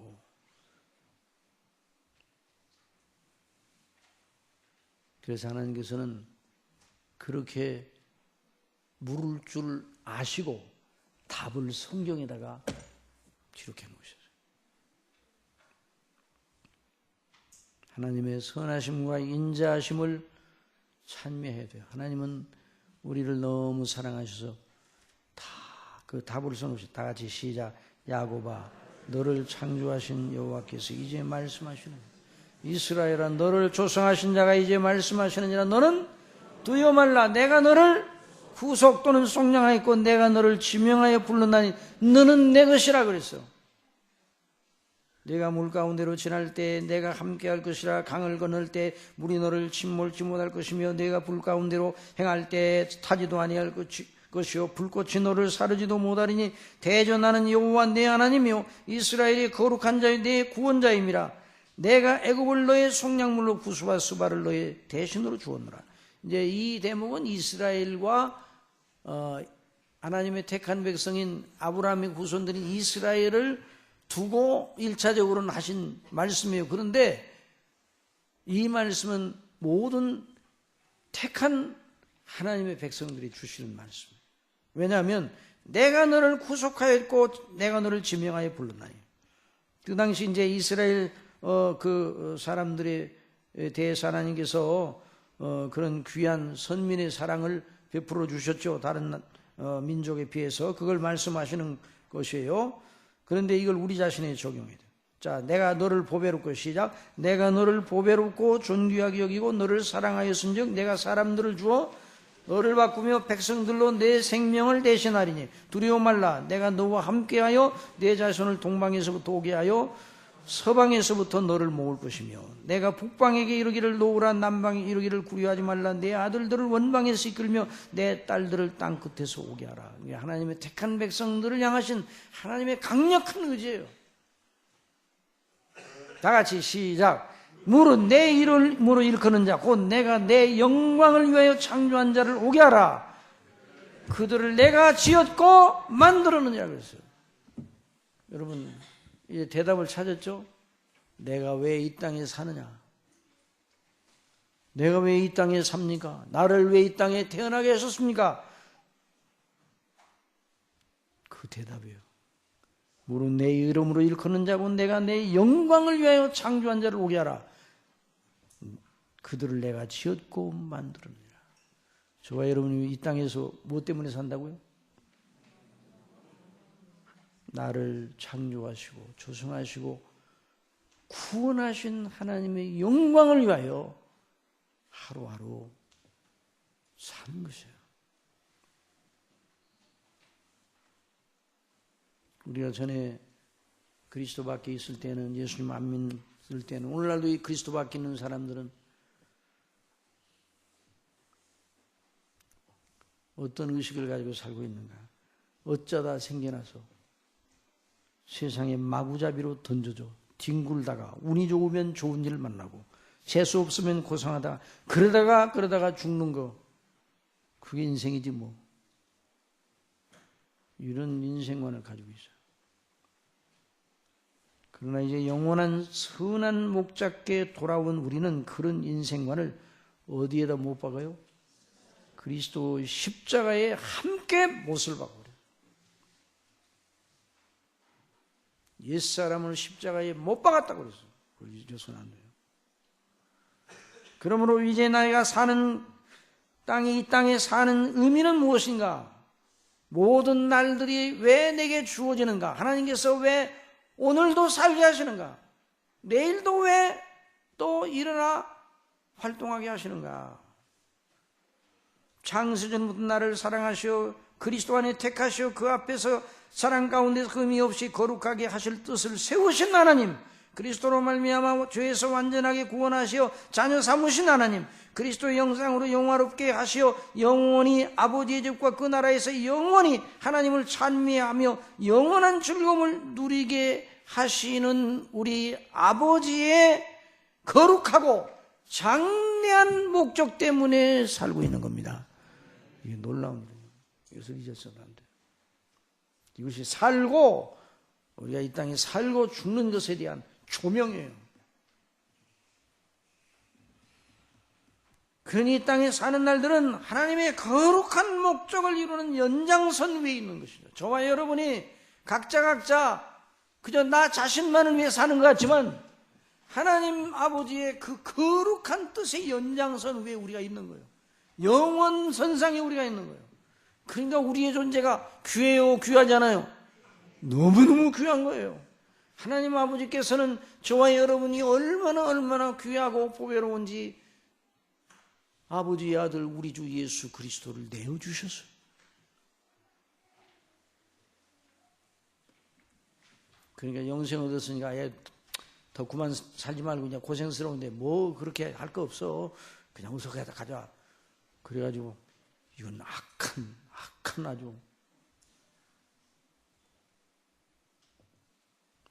그래서 하나님께서는 그렇게 물을 줄 아시고 답을 성경에다가 기록해 놓으셨어요. 하나님의 선하심과 인자하심을 찬미해야 돼요. 하나님은 우리를 너무 사랑하셔서 다 그 답을 써놓으셨어요. 다 같이 시작. 야곱아, 너를 창조하신 여호와께서 이제 말씀하시는 이스라엘아, 너를 조성하신 자가 이제 말씀하시느니라. 너는 두려워 말라. 내가 너를 구속 또는 속량하였고 내가 너를 지명하여 불렀나니 너는 내 것이라 그랬어. 내가 물 가운데로 지날 때 내가 함께할 것이라. 강을 건널 때 물이 너를 침몰지 못할 것이며 내가 불 가운데로 행할 때 타지도 아니할 것이요 불꽃이 너를 사르지도 못하리니 대저 나는 여호와 내 하나님이요 이스라엘의 거룩한 자요 내 구원자임이라. 내가 애굽을 너의 속량물로 구수와 수바를 너의 대신으로 주었노라. 이제 이 대목은 이스라엘과 하나님의 택한 백성인 아브라함의 후손들인 이스라엘을 두고 1차적으로는 하신 말씀이에요. 그런데 이 말씀은 모든 택한 하나님의 백성들이 주시는 말씀이에요. 왜냐하면 내가 너를 구속하였고 내가 너를 지명하여 불렀나니. 그 당시 이제 이스라엘 그 사람들에 대해서 하나님께서 그런 귀한 선민의 사랑을 베풀어 주셨죠. 다른 민족에 비해서 그걸 말씀하시는 것이에요. 그런데 이걸 우리 자신에 적용해야 돼요. 자, 내가 너를 보배롭고 시작. 내가 너를 보배롭고 존귀하게 여기고 너를 사랑하였은즉 내가 사람들을 주어 너를 바꾸며 백성들로 내 생명을 대신하리니 두려워 말라. 내가 너와 함께하여 내 자손을 동방에서부터 오게 하여 서방에서부터 너를 모을 것이며 내가 북방에게 이르기를 놓으라. 남방에 이르기를 구려하지 말라. 내 아들들을 원방에서 이끌며 내 딸들을 땅 끝에서 오게 하라. 하나님의 택한 백성들을 향하신 하나님의 강력한 의지예요. 다 같이 시작. 무릇 내 이름으로 일컫는 자 곧 내가 내 영광을 위하여 창조한 자를 오게 하라. 그들을 내가 지었고 만들었느니라 그랬어요. 여러분 이제 대답을 찾았죠? 내가 왜 이 땅에 사느냐? 내가 왜 이 땅에 삽니까? 나를 왜 이 땅에 태어나게 하셨습니까? 그 대답이에요. 무릇 내 이름으로 일컫는 자고 내가 내 영광을 위하여 창조한 자를 오게 하라. 그들을 내가 지었고 만들었느니라. 저와 여러분이 이 땅에서 무엇 때문에 산다고요? 나를 창조하시고 조성하시고 구원하신 하나님의 영광을 위하여 하루하루 사는 것이에요. 우리가 전에 그리스도 밖에 있을 때는, 예수님 안 믿을 때는, 오늘날도 이 그리스도 밖에 있는 사람들은 어떤 의식을 가지고 살고 있는가? 어쩌다 생겨나서 세상에 마구잡이로 던져져 뒹굴다가 운이 좋으면 좋은 일 만나고 재수 없으면 고생하다 그러다가 죽는 거, 그게 인생이지 뭐. 이런 인생관을 가지고 있어요. 그러나 이제 영원한 선한 목자께 돌아온 우리는 그런 인생관을 어디에다 못 박아요? 그리스도 십자가에 함께 못을 박아버려요. 옛사람을 십자가에 못 박았다고 그랬어요. 그걸 잊어서는 안 돼요. 그러므로 이제 나이가 사는 땅에, 이 땅에 사는 의미는 무엇인가? 모든 날들이 왜 내게 주어지는가? 하나님께서 왜 오늘도 살게 하시는가? 내일도 왜 또 일어나 활동하게 하시는가? 창세전부터 나를 사랑하시어 그리스도 안에 택하시어 그 앞에서 사랑 가운데서 흠이 없이 거룩하게 하실 뜻을 세우신 하나님, 그리스도로 말미암아 죄에서 완전하게 구원하시어 자녀 삼으신 하나님, 그리스도의 형상으로 영화롭게 하시어 영원히 아버지의 집과 그 나라에서 영원히 하나님을 찬미하며 영원한 즐거움을 누리게 하시는 우리 아버지의 거룩하고 장대한 목적 때문에 살고 있는 겁니다. 이게 놀라운 일이에요. 이것을 잊어서는 안 돼요. 이것이 살고, 우리가 이 땅에 살고 죽는 것에 대한 조명이에요. 그러니 이 땅에 사는 날들은 하나님의 거룩한 목적을 이루는 연장선 위에 있는 것이죠. 저와 여러분이 각자 그저 나 자신만을 위해 사는 것 같지만 하나님 아버지의 그 거룩한 뜻의 연장선 위에 우리가 있는 거예요. 영원선상에 우리가 있는 거예요. 그러니까 우리의 존재가 귀해요, 귀하잖아요. 너무너무 귀한 거예요. 하나님 아버지께서는 저와 여러분이 얼마나 귀하고 보배로운지 아버지의 아들 우리 주 예수 그리스도를 내어주셨어요. 그러니까 영생 얻었으니까 아예 더 그만 살지 말고 그냥 고생스러운데 뭐 그렇게 할 거 없어. 그냥 어서 가자. 그래가지고 이건 악한 아주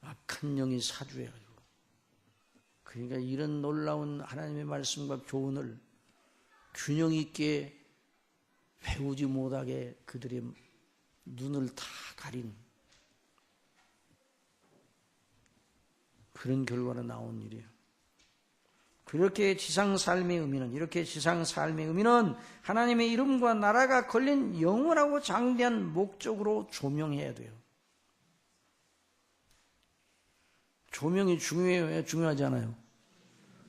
악한 영이 사주해가지고, 그러니까 이런 놀라운 하나님의 말씀과 교훈을 균형 있게 배우지 못하게 그들의 눈을 다 가린 그런 결과로 나온 일이에요. 그렇게 지상 삶의 의미는 하나님의 이름과 나라가 걸린 영원하고 장대한 목적으로 조명해야 돼요. 조명이 중요해요? 중요하지 않아요?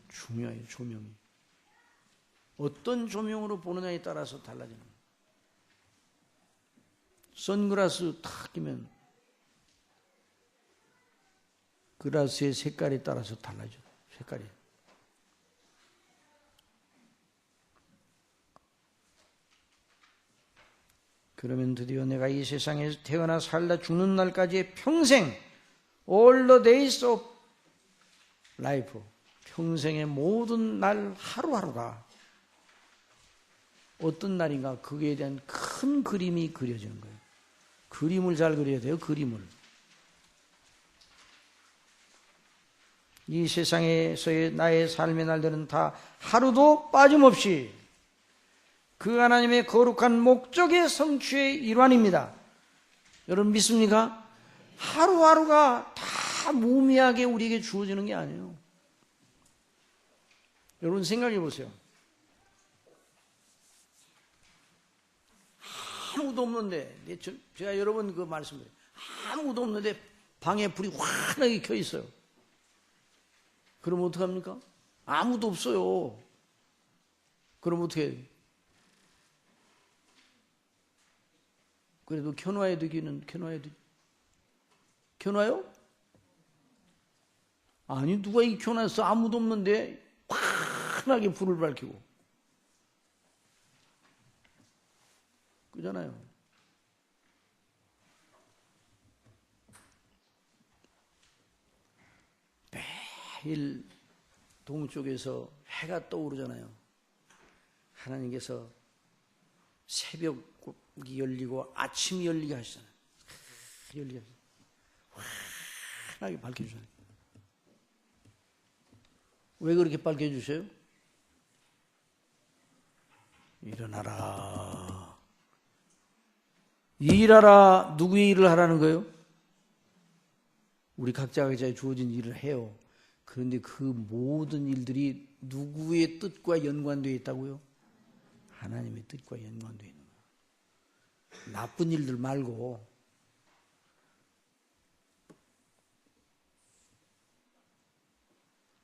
중요해요. 조명이. 어떤 조명으로 보느냐에 따라서 달라지는 거예요. 선글라스 탁 끼면 글라스의 색깔에 따라서 달라져요. 색깔이. 그러면 드디어 내가 이 세상에서 태어나 살다 죽는 날까지의 평생, all the days of life, 평생의 모든 날 하루하루가 어떤 날인가, 그거에 대한 큰 그림이 그려지는 거예요. 그림을 잘 그려야 돼요. 그림을. 이 세상에서의 나의 삶의 날들은 다 하루도 빠짐없이 그 하나님의 거룩한 목적의 성취의 일환입니다. 여러분 믿습니까? 하루하루가 다 무의미하게 우리에게 주어지는 게 아니에요. 여러분 생각해 보세요. 아무도 없는데, 제가 여러 번 그 말씀드려요. 아무도 없는데 방에 불이 환하게 켜 있어요. 그럼 어떡합니까? 아무도 없어요. 그럼 어떻게 해요? 그래도 켜놔야 되기는 켜놔야 되. 켜놔요? 아니 누가 이 켜놨어? 아무도 없는데 환하게 불을 밝히고 그잖아요. 매일 동쪽에서 해가 떠오르잖아요. 하나님께서 새벽이 열리고 아침이 열리게 하시잖아요. 열리게 하시잖아요. 환하게 밝혀주잖아요. 왜 그렇게 밝혀주세요? 일어나라. 일하라. 누구의 일을 하라는 거예요? 우리 각자의 주어진 일을 해요. 그런데 그 모든 일들이 누구의 뜻과 연관되어 있다고요? 하나님의 뜻과 연관되어 있는 거예요. 나쁜 일들 말고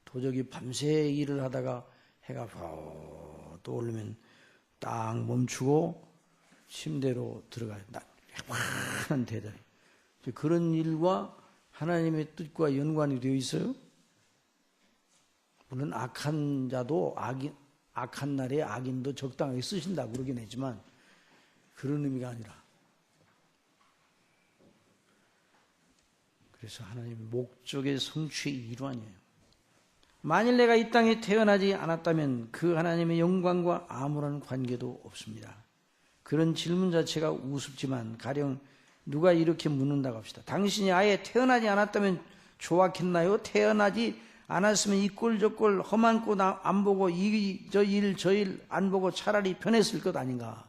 도적이 밤새 일을 하다가 해가 떠오르면 딱 멈추고 침대로 들어가요. 환한 대자리. 그런 일과 하나님의 뜻과 연관이 되어 있어요? 물론 악한 자도 악한 날에 악인도 적당하게 쓰신다고 그러긴 했지만 그런 의미가 아니라 그래서 하나님의 목적의 성취의 일환이에요. 만일 내가 이 땅에 태어나지 않았다면 그 하나님의 영광과 아무런 관계도 없습니다. 그런 질문 자체가 우습지만 가령 누가 이렇게 묻는다고 합시다. 당신이 아예 태어나지 않았다면 좋았겠나요? 태어나지 않았으면 이 꼴 저 꼴 험한 꼴 안 보고 저 일 안 보고 차라리 편했을 것 아닌가.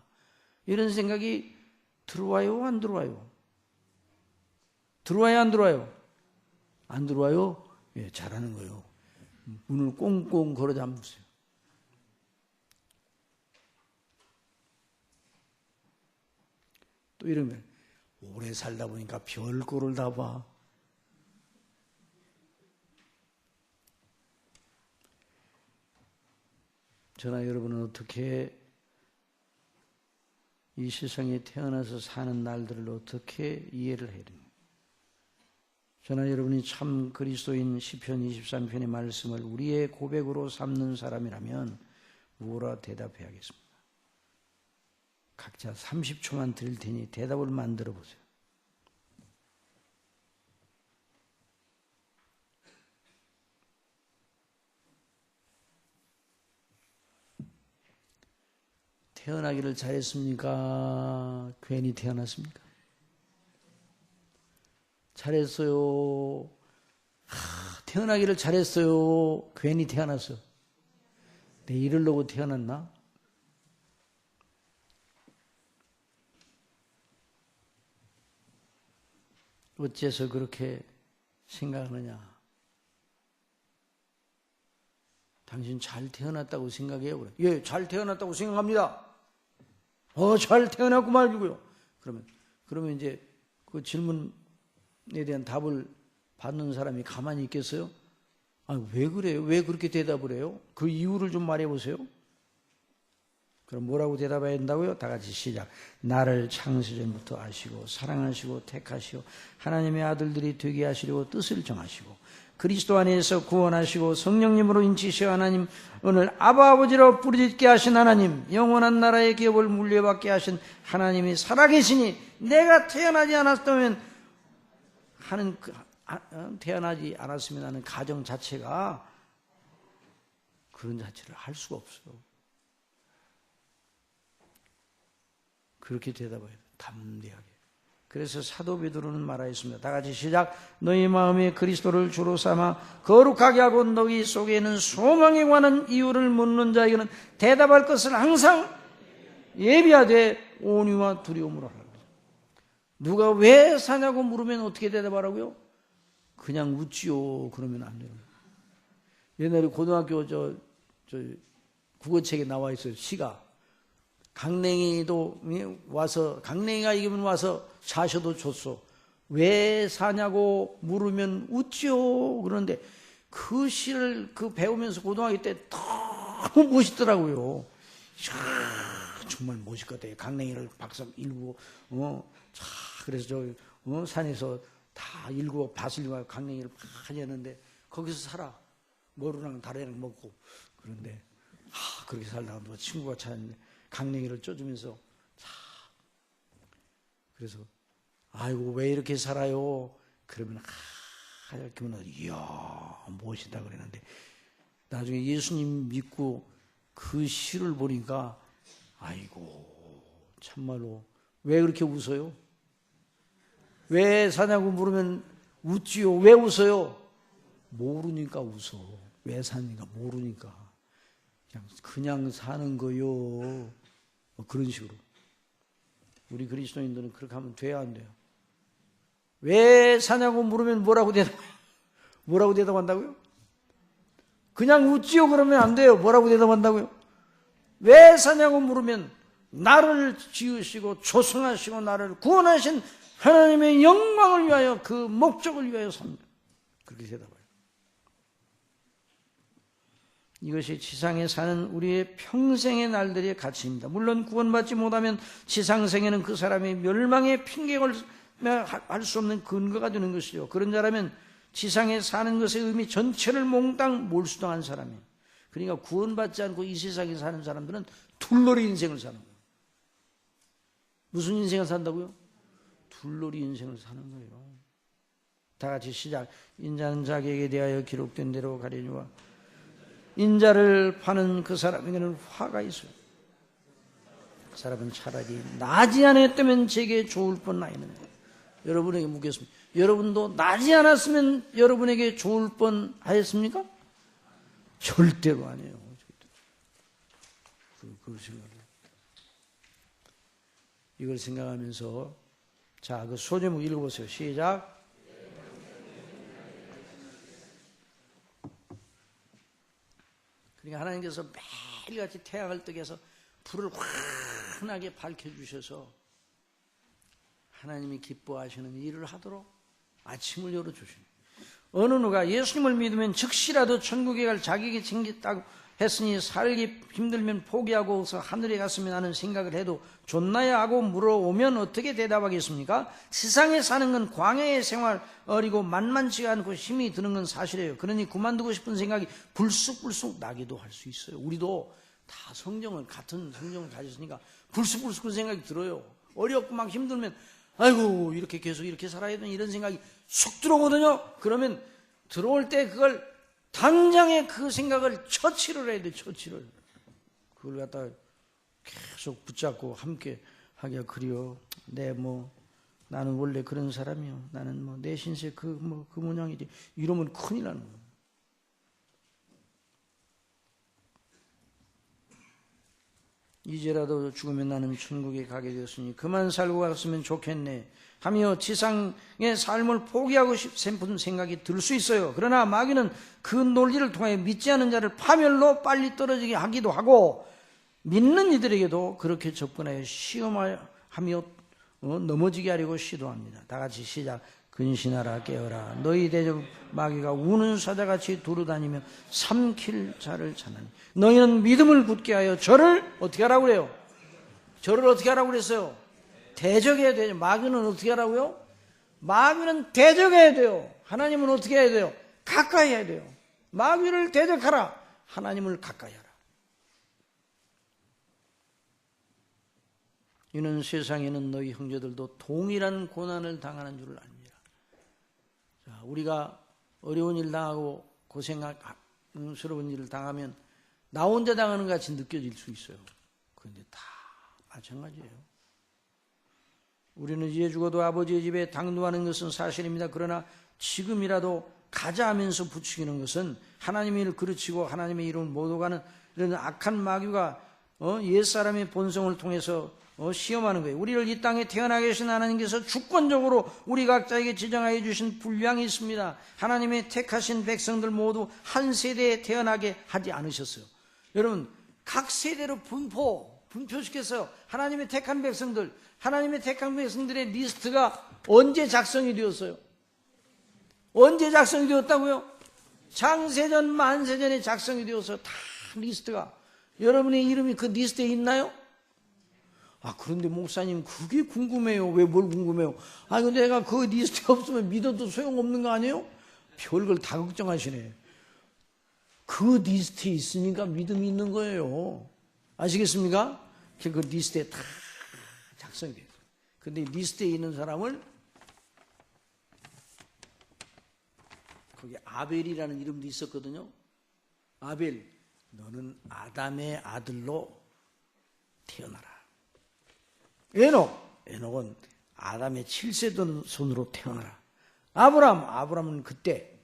이런 생각이 들어와요? 안 들어와요? 들어와요? 안 들어와요? 안 들어와요? 예, 잘하는 거예요. 문을 꽁꽁 걸어 잠그세요. 또 이러면 오래 살다 보니까 별꼴을 다 봐. 저나 여러분은 어떻게 이 세상에 태어나서 사는 날들을 어떻게 이해를 해야 됩니까? 저나 여러분이 참 그리스도인 시편 23편의 말씀을 우리의 고백으로 삼는 사람이라면 뭐라 대답해야겠습니까? 각자 30초만 드릴 테니 대답을 만들어 보세요. 태어나기를 잘했습니까? 괜히 태어났습니까? 잘했어요. 태어나기를 잘했어요. 괜히 태어났어. 내 이러려고 태어났나? 어째서 그렇게 생각하느냐? 당신 잘 태어났다고 생각해요? 그래. 예, 잘 태어났다고 생각합니다. 잘 태어났고 말고요. 그러면 이제 그 질문에 대한 답을 받는 사람이 가만히 있겠어요? 왜 그래요? 왜 그렇게 대답을 해요? 그 이유를 좀 말해 보세요. 그럼 뭐라고 대답해야 된다고요? 다 같이 시작. 나를 창세전부터 아시고 사랑하시고 택하시고 하나님의 아들들이 되게 하시려고 뜻을 정하시고 그리스도 안에서 구원하시고 성령님으로 인치시어 하나님 오늘 아바 아버지로 부르짖게 하신 하나님 영원한 나라의 기업을 물려받게 하신 하나님이 살아계시니 내가 태어나지 않았다면 태어나지 않았으면 하는 가정 자체가 그런 자체를 할 수가 없어요. 그렇게 대답해요. 담대하게. 그래서 사도 베드로는 말하였습니다. 다 같이 시작. 너희 마음에 그리스도를 주로 삼아 거룩하게 하고 너희 속에 있는 소망에 관한 이유를 묻는 자에게는 대답할 것을 항상 예비하되 온유와 두려움으로 하라. 누가 왜 사냐고 물으면 어떻게 대답하라고요? 그냥 웃지요. 그러면 안 돼요. 옛날에 고등학교 국어책에 나와 있어요. 시가. 강냉이도 와서 강냉이가 이기면 와서 사셔도 줬소. 왜 사냐고 물으면 웃지요. 그런데 그 시를 배우면서 고등학교 때 너무 멋있더라고요. 정말 멋있거든. 강냉이를 박살 일구고, 자, 그래서 산에서 다 일구고 밭을 일구고 강냉이를 많이 했는데 거기서 살아. 머루랑 다리랑 먹고. 그런데 그렇게 살다가 뭐 친구가 찾았는데 강냉이를 쪄주면서 그래서 아이고 왜 이렇게 살아요? 그러면 그러면 이야 멋있다 그랬는데 나중에 예수님 믿고 그 시를 보니까 아이고 참말로 왜 그렇게 웃어요? 왜 사냐고 물으면 웃지요. 왜 웃어요? 모르니까 웃어. 왜 사니까 모르니까 그냥 사는 거요. 뭐 그런 식으로 우리 그리스도인들은 그렇게 하면 돼야 안 돼요? 왜 사냐고 물으면 뭐라고 대답한다고요? 그냥 웃지요 그러면 안 돼요. 뭐라고 대답한다고요? 왜 사냐고 물으면 나를 지으시고 조성하시고 나를 구원하신 하나님의 영광을 위하여 그 목적을 위하여 삽니다. 그렇게 대답해요. 이것이 지상에 사는 우리의 평생의 날들의 가치입니다. 물론 구원받지 못하면 지상생에는 그 사람의 멸망의 핑계를 할 수 없는 근거가 되는 것이요. 그런 자라면 지상에 사는 것의 의미 전체를 몽땅 몰수당한 사람이에요. 그러니까 구원받지 않고 이 세상에 사는 사람들은 둘러리 인생을 사는 거예요. 무슨 인생을 산다고요? 둘러리 인생을 사는 거예요. 다 같이 시작. 인자는 자기에게 대하여 기록된 대로 가려니와 인자를 파는 그 사람에게는 화가 있어요. 그 사람은 차라리 나지 않았다면 제게 좋을 뻔하였는데. 여러분에게 묻겠습니다. 여러분도 나지 않았으면 여러분에게 좋을 뻔하였습니까? 절대로 아니에요. 그걸 생각해요. 이걸 생각하면서 자, 그 소제목 읽어보세요. 시작. 그러니까 하나님께서 매일같이 태양을 뜨게해서 불을 환하게 밝혀주셔서 하나님이 기뻐하시는 일을 하도록 아침을 열어주십니다. 어느 누가 예수님을 믿으면 즉시라도 천국에 갈 자격이 생겼다고 했으니 살기 힘들면 포기하고서 하늘에 갔으면 하는 생각을 해도 좋나요 하고 물어오면 어떻게 대답하겠습니까? 세상에 사는 건 광야의 생활 어리고 만만치가 않고 힘이 드는 건 사실이에요. 그러니 그만두고 싶은 생각이 불쑥불쑥 나기도 할 수 있어요. 우리도 다 같은 성경을 가졌으니까 불쑥불쑥 그 생각이 들어요. 어렵고 막 힘들면 아이고 이렇게 계속 이렇게 살아야 되는 이런 생각이 쑥 들어오거든요. 그러면 들어올 때 그걸 당장에 그 생각을 처치를 해야 돼. 처치를. 그걸 갖다 계속 붙잡고 함께 하기가 그리워. 나는 원래 그런 사람이요. 나는 내 신세 그 모양이지. 이러면 큰일 나는 거예요. 이제라도 죽으면 나는 천국에 가게 되었으니 그만 살고 갔으면 좋겠네 하며 지상의 삶을 포기하고 싶은 생각이 들 수 있어요. 그러나 마귀는 그 논리를 통해 믿지 않은 자를 파멸로 빨리 떨어지게 하기도 하고 믿는 이들에게도 그렇게 접근하여 시험하며 넘어지게 하려고 시도합니다. 다 같이 시작. 근신하라 깨어라 너희 대적 마귀가 우는 사자같이 두루다니며 삼킬 자를 찾나니 너희는 믿음을 굳게 하여 저를 어떻게 하라고 그래요? 저를 어떻게 하라고 그랬어요? 대적해야 돼요. 마귀는 어떻게 하라고요? 마귀는 대적해야 돼요. 하나님은 어떻게 해야 돼요? 가까이 해야 돼요. 마귀를 대적하라. 하나님을 가까이 하라. 이는 세상에는 너희 형제들도 동일한 고난을 당하는 줄을 압니다. 자, 우리가 어려운 일 당하고 고생스러운 일을 당하면 나 혼자 당하는 것 같이 느껴질 수 있어요. 그런데 다 마찬가지예요. 우리는 이제 죽어도 아버지의 집에 당도하는 것은 사실입니다. 그러나 지금이라도 가자 하면서 부추기는 것은 하나님의 일을 그르치고 하나님의 이름을 못 오가는 이런 악한 마귀가 옛사람의 본성을 통해서 시험하는 거예요. 우리를 이 땅에 태어나게 하신 하나님께서 주권적으로 우리 각자에게 지정하여 주신 분량이 있습니다. 하나님의 택하신 백성들 모두 한 세대에 태어나게 하지 않으셨어요. 여러분 각 세대로 분표시켰어요. 하나님의 택한 백성들, 하나님의 택한 백성들의 리스트가 언제 작성이 되었어요? 언제 작성이 되었다고요? 장세전 만세전에 작성이 되어서 다 리스트가 여러분의 이름이 그 리스트에 있나요? 아, 그런데 목사님 그게 궁금해요. 왜 뭘 궁금해요? 아, 근데 내가 그 리스트에 없으면 믿어도 소용없는 거 아니에요? 별걸 다 걱정하시네. 그 리스트에 있으니까 믿음이 있는 거예요. 아시겠습니까? 그 리스트에 다 작성이 돼요. 근데 리스트에 있는 사람을 거기 아벨이라는 이름도 있었거든요. 아벨, 너는 아담의 아들로 태어나라. 에녹은 아담의 7세 손으로 태어나라. 아브람은 그때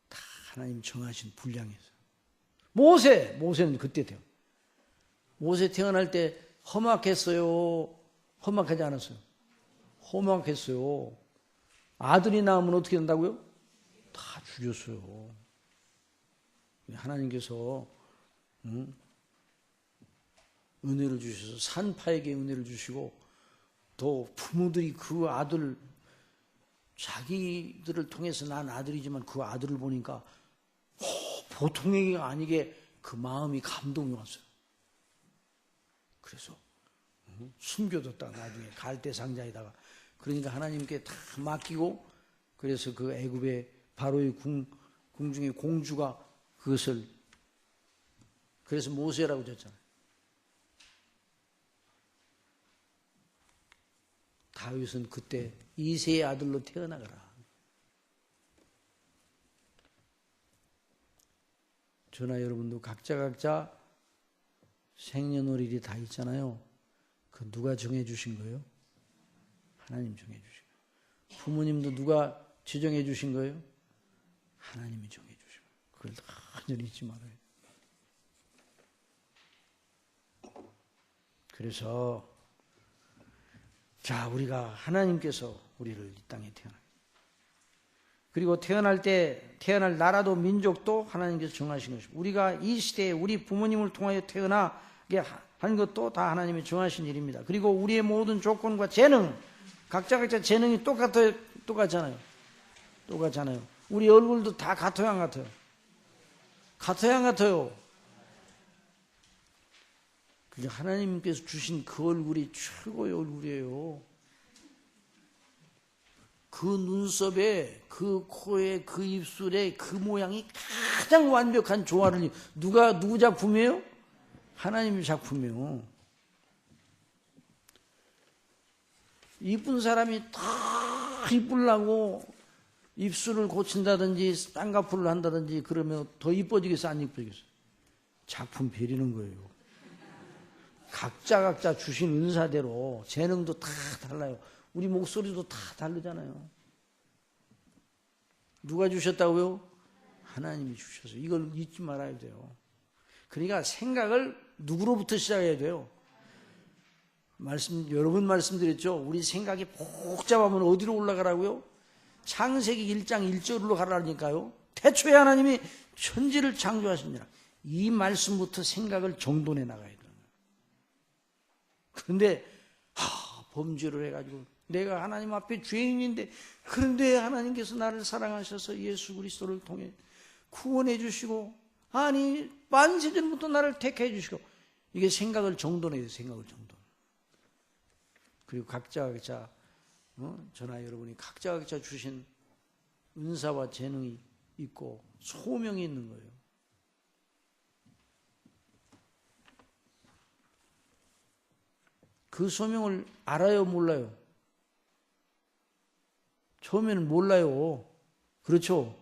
다 하나님 정하신 분량이었어요. 모세는 그때 태어났어요. 모세 태어날 때 험악했어요? 험악하지 않았어요? 험악했어요. 아들이 낳으면 어떻게 된다고요? 다 죽였어요. 하나님께서 은혜를 주셔서 산파에게 은혜를 주시고 또 부모들이 그 아들 자기들을 통해서 난 아들이지만 그 아들을 보니까 보통이 아니게 그 마음이 감동이 왔어요. 그래서 숨겨뒀다 나중에 갈대 상자에다가. 그러니까 하나님께 다 맡기고 그래서 그 애굽의 바로의 궁 중에 공주가 그것을 그래서 모세라고 줬잖아요. 다윗은 그때 이새의 아들로 태어나거라. 저나 여러분도 각자 생년월일이 다 있잖아요. 그 누가 정해주신 거예요? 하나님 정해주신 거예요. 부모님도 누가 지정해 주신 거예요? 하나님이 정해 주신 거예요. 그걸 완전히 잊지 말아요. 그래서 자, 우리가 하나님께서 우리를 이 땅에 그리고 태어날 나라도 민족도 하나님께서 정하신 것입니다. 우리가 이 시대에 우리 부모님을 통하여 태어나게 한 것도 다 하나님이 정하신 일입니다. 그리고 우리의 모든 조건과 재능, 각자 재능이 똑같잖아요. 우리 얼굴도 다 같아요, 안 같아요? 같아요, 안 같아요? 그게 하나님께서 주신 그 얼굴이 최고의 얼굴이에요. 그 눈썹에, 그 코에, 그 입술에 그 모양이 가장 완벽한 조화를 누구 작품이에요? 하나님의 작품이에요. 이쁜 사람이 다 이쁘려고 입술을 고친다든지 쌍꺼풀을 한다든지 그러면 더 이뻐지겠어, 안 이뻐지겠어? 작품 베리는 거예요. 각자 주신 은사대로 재능도 다 달라요. 우리 목소리도 다 다르잖아요. 누가 주셨다고요? 하나님이 주셔서. 이걸 잊지 말아야 돼요. 그러니까 생각을 누구로부터 시작해야 돼요? 여러 번 말씀드렸죠. 우리 생각이 복잡하면 어디로 올라가라고요? 창세기 1장 1절로 가라니까요. 태초에 하나님이 천지를 창조하십니다. 이 말씀부터 생각을 정돈해 나가야 돼요. 그런데 범죄를 해가지고 내가 하나님 앞에 죄인인데 그런데 하나님께서 나를 사랑하셔서 예수 그리스도를 통해 구원해 주시고 아니 만세전부터 나를 택해 주시고 이게 생각을 정돈해야 돼요. 생각을 정돈. 그리고 각자 저나 여러분이 각자 주신 은사와 재능이 있고 소명이 있는 거예요. 그 소명을 알아요, 몰라요? 처음에는 몰라요. 그렇죠?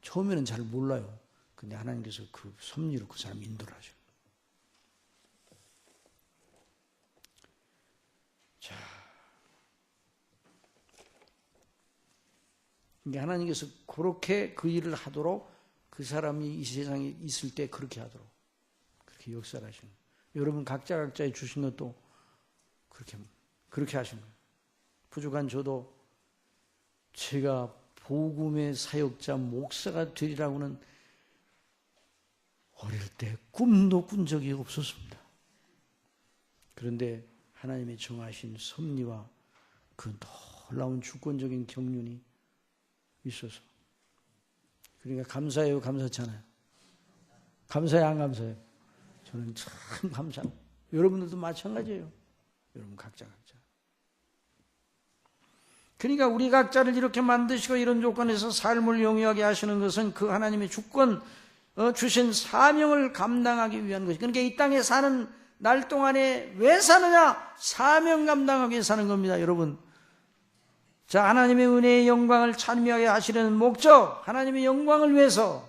처음에는 잘 몰라요. 근데 하나님께서 그 섭리로 그 사람 인도를 하셔요. 자. 그러니까 하나님께서 그렇게 그 일을 하도록 그 사람이 이 세상에 있을 때 그렇게 하도록 그렇게 역사를 하시는 거예요. 여러분 각자의 주신 것도 그렇게 하신 거예요. 부족한 저도 제가 복음의 사역자 목사가 되리라고는 어릴 때 꿈도 꾼 적이 없었습니다. 그런데 하나님의 정하신 섭리와 그 놀라운 주권적인 경륜이 있어서 그러니까 감사해요, 감사찮아요? 감사해요, 안 감사해요? 저는 참 감사합니다. 여러분들도 마찬가지예요. 여러분 각자. 그러니까 우리 각자를 이렇게 만드시고 이런 조건에서 삶을 영위하게 하시는 것은 그 하나님의 주권 주신 사명을 감당하기 위한 것이. 그러니까 이 땅에 사는 날 동안에 왜 사느냐? 사명 감당하기 위해 사는 겁니다, 여러분. 자, 하나님의 은혜의 영광을 찬미하게 하시려는 목적, 하나님의 영광을 위해서.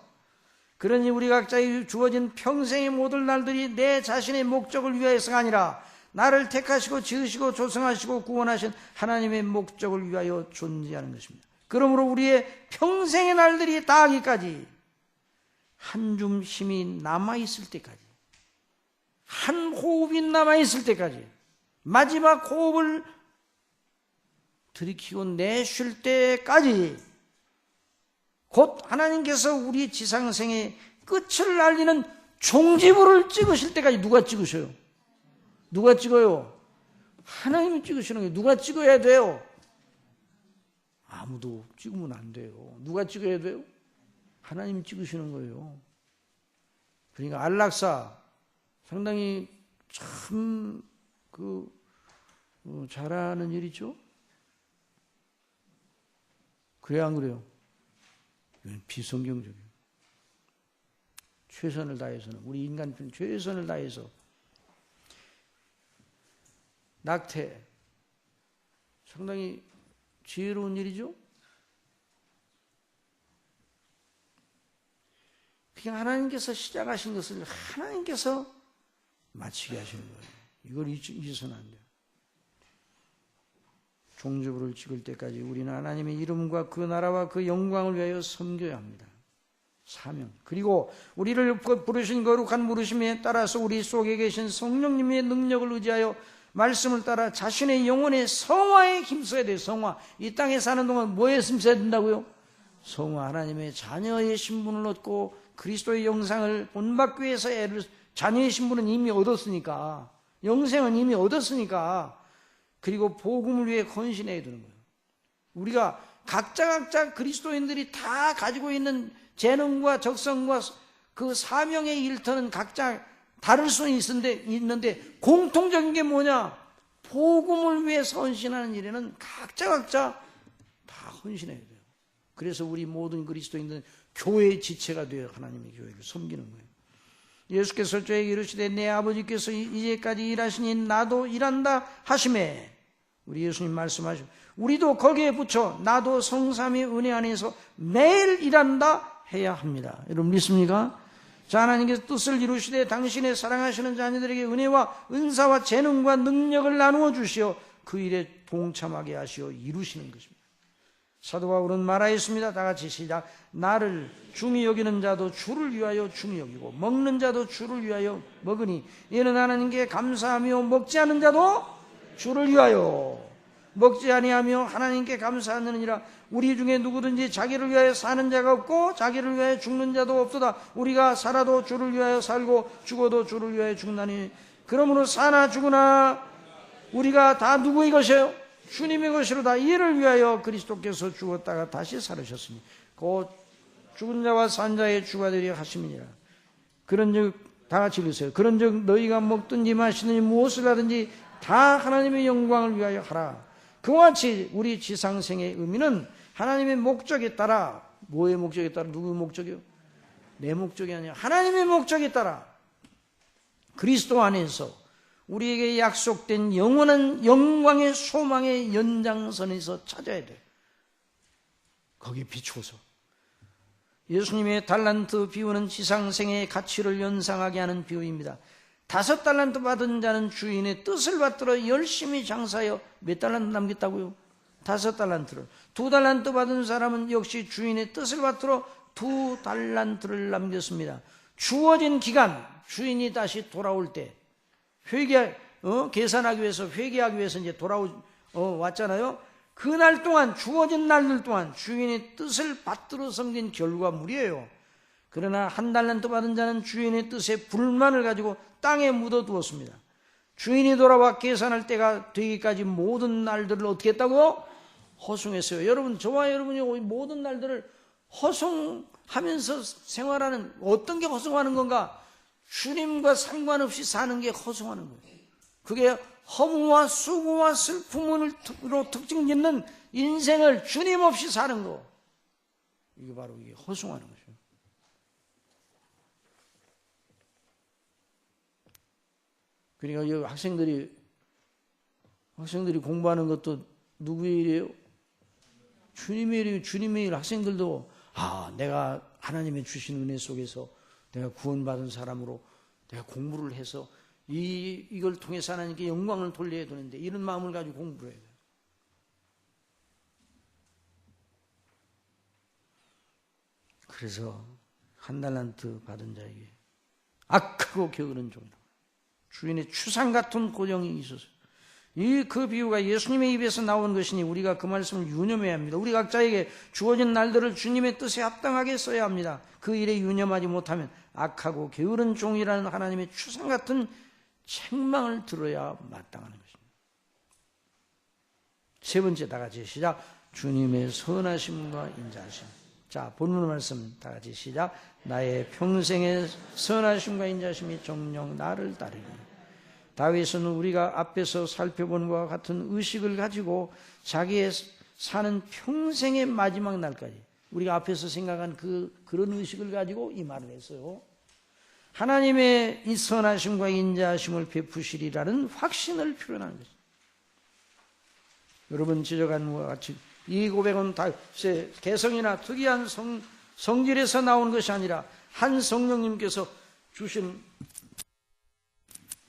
그러니 우리 각자의 주어진 평생의 모든 날들이 내 자신의 목적을 위해서가 아니라 나를 택하시고 지으시고 조성하시고 구원하신 하나님의 목적을 위하여 존재하는 것입니다. 그러므로 우리의 평생의 날들이 다하기까지 한 줌 힘이 남아있을 때까지, 한 호흡이 남아있을 때까지, 마지막 호흡을 들이키고 내쉴 때까지, 곧 하나님께서 우리 지상생의 끝을 알리는 종지부를 찍으실 때까지. 누가 찍으셔요? 누가 찍어요? 하나님이 찍으시는 거예요. 누가 찍어야 돼요? 아무도 찍으면 안 돼요. 누가 찍어야 돼요? 하나님이 찍으시는 거예요. 그러니까 안락사 상당히 참 잘하는 일이죠. 그래요, 안 그래요? 비성경적이에요. 최선을 다해서는, 우리 인간 최선을 다해서. 낙태 상당히 지혜로운 일이죠. 그냥 하나님께서 시작하신 것을 하나님께서 마치게 하시는 거예요. 이걸 잊어서는 안 돼요. 종지부를 찍을 때까지 우리는 하나님의 이름과 그 나라와 그 영광을 위하여 섬겨야 합니다. 사명. 그리고 우리를 부르신 거룩한 부르심에 따라서 우리 속에 계신 성령님의 능력을 의지하여 말씀을 따라 자신의 영혼의 성화에 힘써야 돼요. 성화. 이 땅에 사는 동안 뭐에 힘써야 된다고요? 성화. 하나님의 자녀의 신분을 얻고 그리스도의 영상을 본받기 위해서 자녀의 신분은 이미 얻었으니까, 영생은 이미 얻었으니까, 그리고 복음을 위해 헌신해야 되는 거예요. 우리가 각자 그리스도인들이 다 가지고 있는 재능과 적성과 그 사명의 일터는 각자 다를 수는 있는데 공통적인 게 뭐냐? 복음을 위해서 헌신하는 일에는 각자 다 헌신해야 돼요. 그래서 우리 모든 그리스도인들은 교회의 지체가 되어 하나님의 교회를 섬기는 거예요. 예수께서 저에게 이르시되 내 아버지께서 이제까지 일하시니 나도 일한다 하시매, 우리 예수님 말씀하시고 우리도 거기에 붙여 나도 성삼위 은혜 안에서 매일 일한다 해야 합니다. 여러분 믿습니까? 자, 하나님께서 뜻을 이루시되 당신의 사랑하시는 자녀들에게 은혜와 은사와 재능과 능력을 나누어 주시어 그 일에 동참하게 하시어 이루시는 것입니다. 사도 바울은 말하였습니다. 다 같이 시작. 나를 중히 여기는 자도 주를 위하여 중히 여기고 먹는 자도 주를 위하여 먹으니 이는 하나님께 감사하며 먹지 않는 자도 주를 위하여 먹지 아니하며 하나님께 감사하느니라. 우리 중에 누구든지 자기를 위하여 사는 자가 없고 자기를 위하여 죽는 자도 없도다. 우리가 살아도 주를 위하여 살고 죽어도 주를 위하여 죽나니 그러므로 사나 죽으나 우리가 다 누구의 것이에요? 주님의 것이로다. 이를 위하여 그리스도께서 죽었다가 다시 살으셨으니 곧 죽은 자와 산 자의 주가 되려 하심이니라. 그런즉 다 같이 읽으세요. 그런즉 너희가 먹든지 마시든지 무엇을 하든지 다 하나님의 영광을 위하여 하라. 그와 같이 우리 지상생의 의미는 하나님의 목적에 따라, 뭐의 목적에 따라? 누구의 목적이요? 내 목적이 아니라 하나님의 목적에 따라 그리스도 안에서 우리에게 약속된 영원한 영광의 소망의 연장선에서 찾아야 돼요. 거기에 비추어서. 예수님의 달란트 비유는 지상생의 가치를 연상하게 하는 비유입니다. 5달란트 받은 자는 주인의 뜻을 받들어 열심히 장사하여 몇 달란트 남겼다고요? 5달란트를. 2달란트 받은 사람은 역시 주인의 뜻을 받들어 2달란트를 남겼습니다. 주어진 기간, 주인이 다시 돌아올 때 계산하기 위해서, 회개하기 위해서 이제 왔잖아요. 그날 동안, 주어진 날들 동안 주인의 뜻을 받들어 섬긴 결과물이에요. 그러나 1달란트 받은 자는 주인의 뜻에 불만을 가지고 땅에 묻어두었습니다. 주인이 돌아와 계산할 때가 되기까지 모든 날들을 어떻게 했다고요? 허송했어요. 여러분, 저와 여러분이 모든 날들을 허송하면서 생활하는, 어떤 게 허송하는 건가? 주님과 상관없이 사는 게 허송하는 거예요. 그게 허무와 수고와 슬픔으로 특징 짓는 인생을 주님 없이 사는 거. 이게 바로 이게 허송하는 거죠. 그러니까 이 학생들이 공부하는 것도 누구의 일이에요? 주님의 일이에요. 주님의 일. 학생들도 내가 하나님의 주신 은혜 속에서 내가 구원받은 사람으로 내가 공부를 해서 이걸 통해서 하나님께 영광을 돌려야 되는데, 이런 마음을 가지고 공부를 해야 돼요. 그래서 한 달란트 받은 자에게 악하고 게으른 종이라, 주인의 추상 같은 고정이 있었어요. 그 비유가 예수님의 입에서 나온 것이니 우리가 그 말씀을 유념해야 합니다. 우리 각자에게 주어진 날들을 주님의 뜻에 합당하게 써야 합니다. 그 일에 유념하지 못하면 악하고 게으른 종이라는 하나님의 추상 같은 책망을 들어야 마땅하는 것입니다. 세 번째, 다 같이 시작. 주님의 선하심과 인자하심. 자, 본문 말씀 다 같이 시작. 나의 평생의 선하심과 인자하심이 정녕 나를 따르리. 다윗은 우리가 앞에서 살펴본 것과 같은 의식을 가지고 자기의 사는 평생의 마지막 날까지, 우리가 앞에서 생각한 그런 의식을 가지고 이 말을 했어요. 하나님의 이 선하심과 인자하심을 베푸시리라는 확신을 표현하는 것입니다. 여러분 지적한 것과 같이 이 고백은 다윗의 개성이나 특이한 성질에서 나온 것이 아니라 한 성령님께서 주신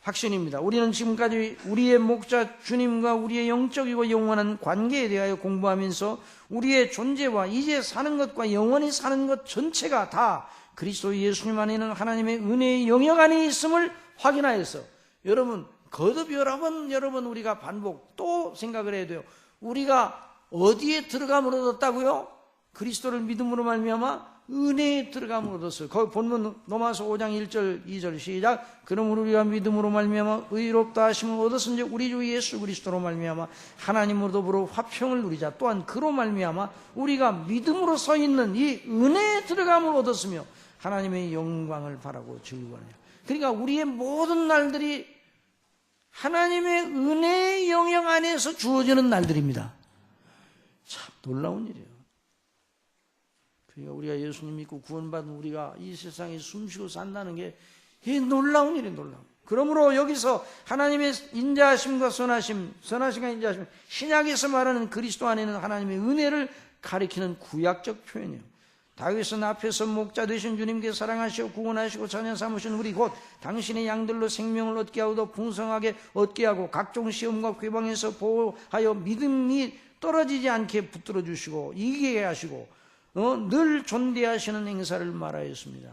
확신입니다. 우리는 지금까지 우리의 목자 주님과 우리의 영적이고 영원한 관계에 대하여 공부하면서 우리의 존재와 이제 사는 것과 영원히 사는 것 전체가 다 그리스도 예수님 안에 있는 하나님의 은혜의 영역 안에 있음을 확인하여서, 여러분 거듭 여러 번 우리가 반복 또 생각을 해야 돼요. 우리가 어디에 들어감을 얻었다고요? 그리스도를 믿음으로 말미암아 은혜에 들어감을 얻었어요. 거기 본문 로마서 5장 1절 2절 시작. 그러므로 우리가 믿음으로 말미암아 의롭다 하심을 얻었은즉 우리 주 예수 그리스도로 말미암아 하나님으로 더불어 화평을 누리자. 또한 그로 말미암아 우리가 믿음으로 서 있는 이 은혜에 들어감을 얻었으며 하나님의 영광을 바라고 즐거워하냐. 그러니까 우리의 모든 날들이 하나님의 은혜의 영역 안에서 주어지는 날들입니다. 참 놀라운 일이에요. 그러니까 우리가 예수님 믿고 구원받은 우리가 이 세상에 숨쉬고 산다는 게 놀라운 일이에요. 놀라운. 그러므로 여기서 하나님의 인자하심과 선하심과 인자하심, 신약에서 말하는 그리스도 안에 있는 하나님의 은혜를 가리키는 구약적 표현이에요. 다윗은 앞에서 목자 되신 주님께 사랑하시고 구원하시고 자녀 삼으신 우리 곧 당신의 양들로 생명을 얻게 하고 풍성하게 얻게 하고 각종 시험과 괴방에서 보호하여 믿음이 떨어지지 않게 붙들어 주시고 이기게 하시고 늘 존대하시는 행사를 말하였습니다.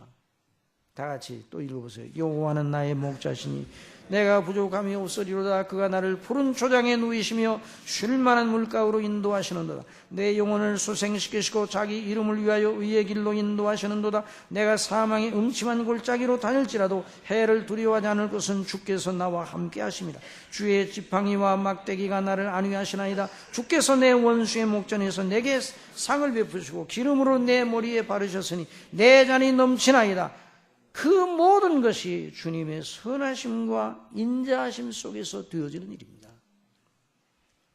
다 같이 또 읽어보세요. 여호와는 나의 목자시니 내가 부족함이 없으리로다. 그가 나를 푸른 초장에 누이시며 쉴만한 물가로 인도하시는도다. 내 영혼을 소생시키시고 자기 이름을 위하여 의의 길로 인도하시는도다. 내가 사망의 음침한 골짜기로 다닐지라도 해를 두려워하지 않을 것은 주께서 나와 함께 하심이라. 주의 지팡이와 막대기가 나를 안위하시나이다. 주께서 내 원수의 목전에서 내게 상을 베푸시고 기름으로 내 머리에 바르셨으니 내 잔이 넘치나이다. 그 모든 것이 주님의 선하심과 인자하심 속에서 되어지는 일입니다.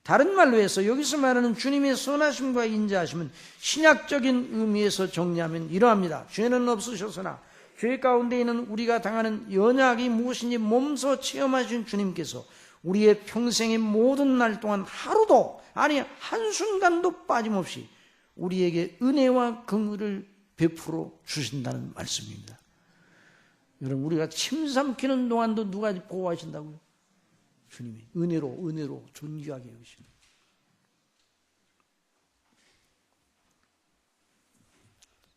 다른 말로 해서 여기서 말하는 주님의 선하심과 인자하심은 신약적인 의미에서 정리하면 이러합니다. 죄는 없으셨으나 죄 가운데 있는 우리가 당하는 연약이 무엇인지 몸소 체험하신 주님께서 우리의 평생의 모든 날 동안 하루도 아니 한순간도 빠짐없이 우리에게 은혜와 긍휼을 베풀어 주신다는 말씀입니다. 여러분 우리가 침 삼키는 동안도 누가 보호하신다고요? 주님이 은혜로 존귀하게 여기시는.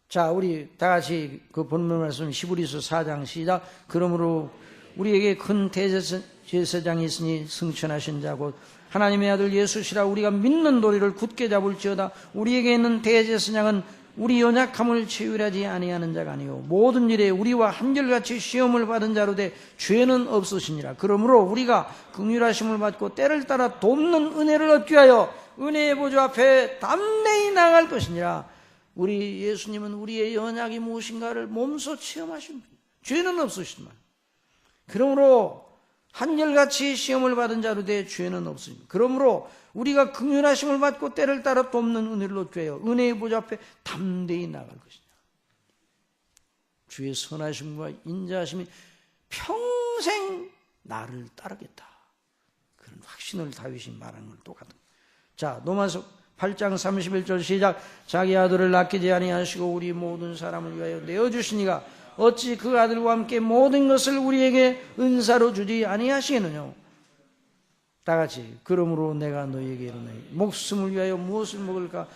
자, 우리 다 같이 그 본문 말씀 히브리서 4장 시작. 그러므로 우리에게 큰 대제사장이 있으니 승천하신 자 곧 하나님의 아들 예수시라. 우리가 믿는 도리를 굳게 잡을지어다. 우리에게 있는 대제사장은 우리 연약함을 체휼하지 아니하는 자가 아니요 모든 일에 우리와 한결같이 시험을 받은 자로 돼 죄는 없으시니라. 그러므로 우리가 긍휼하심을 받고 때를 따라 돕는 은혜를 얻기 위하여 은혜의 보좌 앞에 담대히 나아갈 것이니라. 우리 예수님은 우리의 연약이 무엇인가를 몸소 체험하신 분이에요. 죄는 없으시지만. 그러므로 한결같이 시험을 받은 자로 되 죄는 없으십니다. 그러므로 우리가 긍휼하심을 받고 때를 따라 돕는 은혜를 얻게 하여 은혜의 보좌 앞에 담대히 나갈 것이다. 주의 선하심과 인자하심이 평생 나를 따르겠다. 그런 확신을 다윗이 말하는 건 똑같은 거예요. 자, 로마서 8장 31절 시작. 자기 아들을 아끼지 아니하시고 우리 모든 사람을 위하여 내어주시니가 어찌 그 아들과 함께 모든 것을 우리에게 은사로 주지 아니하시겠느냐. 다 같이. 그러므로 내가 너희에게 이르노니 목숨을 위하여 무엇을 먹을까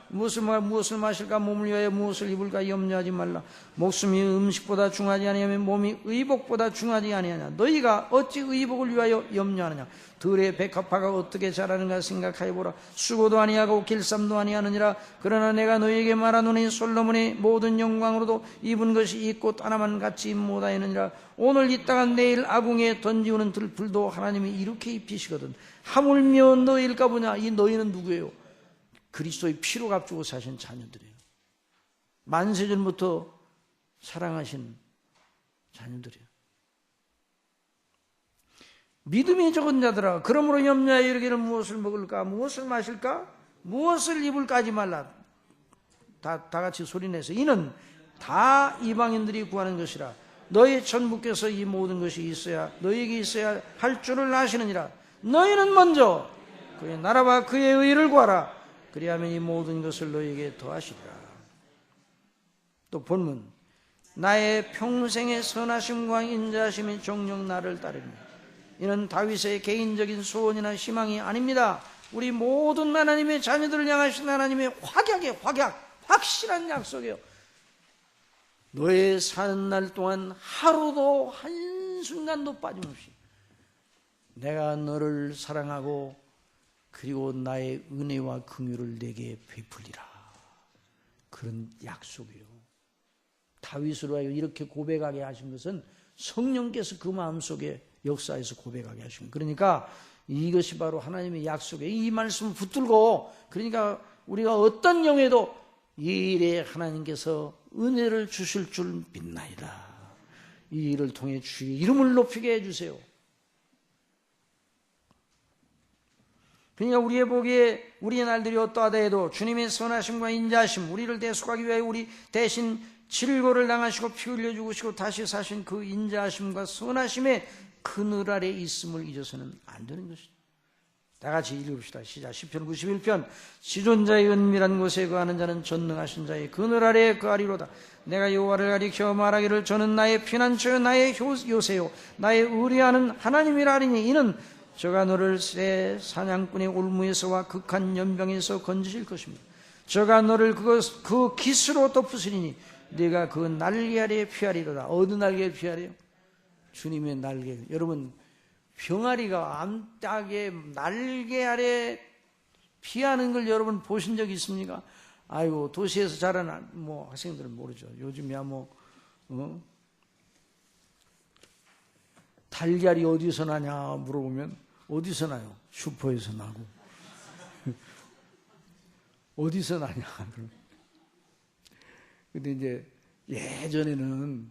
무엇을 마실까 몸을 위하여 무엇을 입을까 염려하지 말라. 목숨이 음식보다 중하지 아니하면 몸이 의복보다 중하지 아니하냐. 너희가 어찌 의복을 위하여 염려하느냐. 들의 백합화가 어떻게 자라는가 생각하여 보라. 수고도 아니하고 길쌈도 아니하느니라. 그러나 내가 너희에게 말하노니 솔로몬의 모든 영광으로도 입은 것이 이 꽃 하나만 같이 못하였느니라. 오늘 있다가 내일 아궁에 던지우는 들풀도 하나님이 이렇게 입히시거든. 하물며 너희일까 보냐. 이 너희는 누구예요? 그리스도의 피로 값주고 사신 자녀들이에요. 만세전부터 사랑하신 자녀들이에요. 믿음이 적은 자들아, 그러므로 염려하여 이르기를 무엇을 먹을까, 무엇을 마실까, 무엇을 입을까 하지 말라. 다 같이 소리내서 이는 다 이방인들이 구하는 것이라. 너희 천부께서 이 모든 것이 있어야 너희에게 있어야 할 줄을 아시느니라. 너희는 먼저 그의 나라와 그의 의를 구하라. 그리하면 이 모든 것을 너희에게 더하시리라. 또 본문 나의 평생의 선하심과 인자하심이 정녕 나를 따릅니다. 이는 다윗의 개인적인 소원이나 희망이 아닙니다. 우리 모든 하나님의 자녀들을 향하신 하나님의 확실한 약속이에요. 너의 사는 날 동안 하루도 한순간도 빠짐없이 내가 너를 사랑하고 그리고 나의 은혜와 긍휼을 내게 베풀리라. 그런 약속이에요. 다윗으로 하여 이렇게 고백하게 하신 것은 성령께서 그 마음속에 역사에서 고백하게 하신 거예요. 그러니까 이것이 바로 하나님의 약속이에요. 이 말씀을 붙들고, 그러니까 우리가 어떤 경우에도 이 일에 하나님께서 은혜를 주실 줄 믿나이다. 이 일을 통해 주의 이름을 높이게 해주세요. 그러니까 우리의 보기에 우리의 날들이 어떠하다 해도 주님의 선하심과 인자하심, 우리를 대속하기 위하여 우리 대신 질고를 당하시고 피 흘려 죽으시고 다시 사신 그 인자하심과 선하심의 그늘 아래 있음을 잊어서는 안 되는 것이다. 다 같이 읽읍시다. 시작. 시편 91편. 지존자의 은밀한 곳에 거하는 자는 전능하신 자의 그늘 아래에 거하리로다. 내가 여호와를 가리켜 말하기를 저는 나의 피난처요 나의 요새요 나의 의뢰하는 하나님이라 하리니 이는 저가 너를 새 사냥꾼의 올무에서와 극한 연병에서 건지실 것입니다. 저가 너를 그 깃으로 덮으시리니 네가 그 날개 아래에 피하리로다. 어느 날개를 피하래요? 주님의 날개. 여러분, 병아리가 암탉의 날개 아래 피하는 걸 여러분 보신 적 있습니까? 아이고, 도시에서 자라난 학생들은 모르죠. 요즘이야 달걀이 어디서 나냐 물어보면 어디서 나요? 슈퍼에서 나고. 어디서 나냐? 근데 이제 예전에는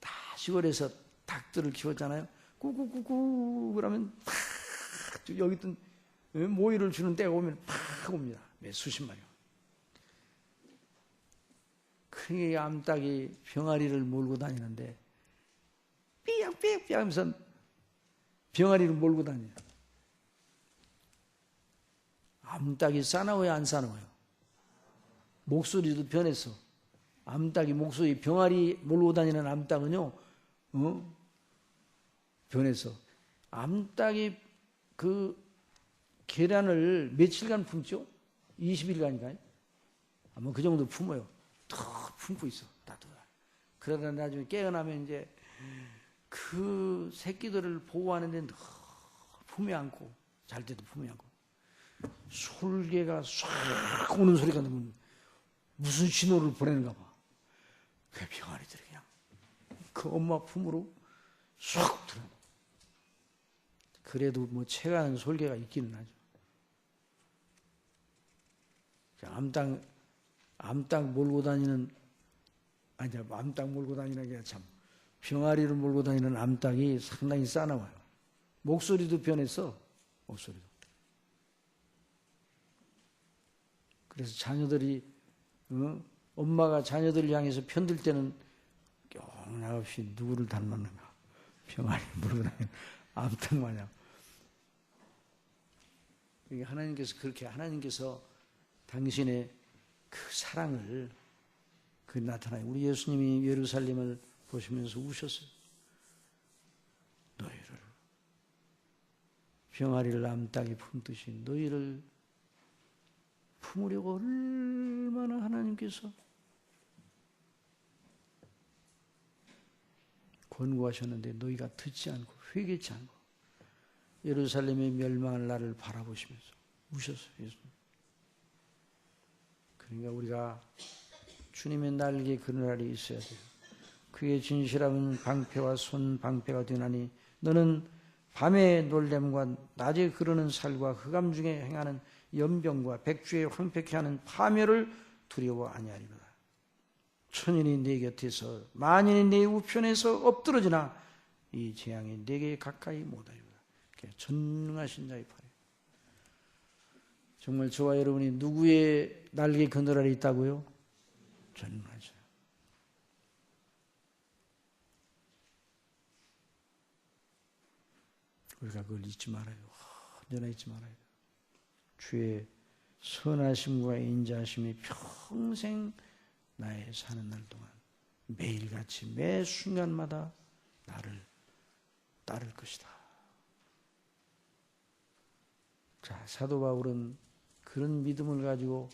다 시골에서 닭들을 키웠잖아요. 꾸꾸꾸꾸 그러면 팍 여기 있던 모이를 주는 때가 오면 팍 옵니다. 수십 마리가. 크게 암탉이 병아리를 몰고 다니는데 삐약삐약 하면서 병아리를 몰고 다녀요. 암탉이 싸나워요, 안 싸나워요? 목소리도 변했어. 암탉이 목소리, 병아리 몰고 다니는 암탉은요, 변해서. 암탉이 그 계란을 며칠간 품죠? 20일간인가요? 아마 그 정도 품어요. 더 품고 있어, 따뜻하게. 그러다 나중에 깨어나면 이제 그 새끼들을 보호하는데 품에 안고, 잘 때도 품에 안고. 솔개가 싹 오는 소리가 나면 무슨 신호를 보내는가 봐. 그 병아리들이 그냥 그 엄마 품으로 쏙 들어. 그래도 채가는 솔개가 있기는 하죠. 암탉 암탉 몰고 다니는, 아니야, 암탉 몰고 다니는 게 참, 병아리를 몰고 다니는 암탉이 상당히 싸나워요. 목소리도 변했어, 목소리도. 그래서 자녀들이, 엄마가 자녀들을 향해서 편들 때는 껴나없이 누구를 닮았는가? 병아리를 몰고 다니는 암탉 마냥. 하나님께서 그렇게, 하나님께서 당신의 그 사랑을 그 나타나요. 우리 예수님이 예루살렘을 보시면서 우셨어요. 너희를, 병아리를 암탉이 품듯이 너희를 품으려고 얼마나 하나님께서 권고하셨는데 너희가 듣지 않고 회개치 않고 예루살렘의 멸망할 날을 바라보시면서 우셨어요. 예수님. 그러니까 우리가 주님의 날개에 그늘알이 있어야 돼요. 그의 진실함은 방패와 손 방패가 되나니 너는 밤의 놀램과 낮에 그르는 살과 흑암 중에 행하는 연병과 백주에 황폐케 하는 파멸을 두려워 아니하리로다. 천인이 내 곁에서 만인이 내 우편에서 엎드러지나 이 재앙이 내게 가까이 못하리로다. 전능하신 자의 팔에. 정말 저와 여러분이 누구의 날개 그늘 아래 있다고요? 전능하죠. 우리가 그걸 잊지 말아요. 언제나 잊지 말아요. 주의 선하심과 인자하심이 평생 나의 사는 날 동안 매일같이 매 순간마다 나를 따를 것이다. 자, 사도 바울은 그런 믿음을 가지고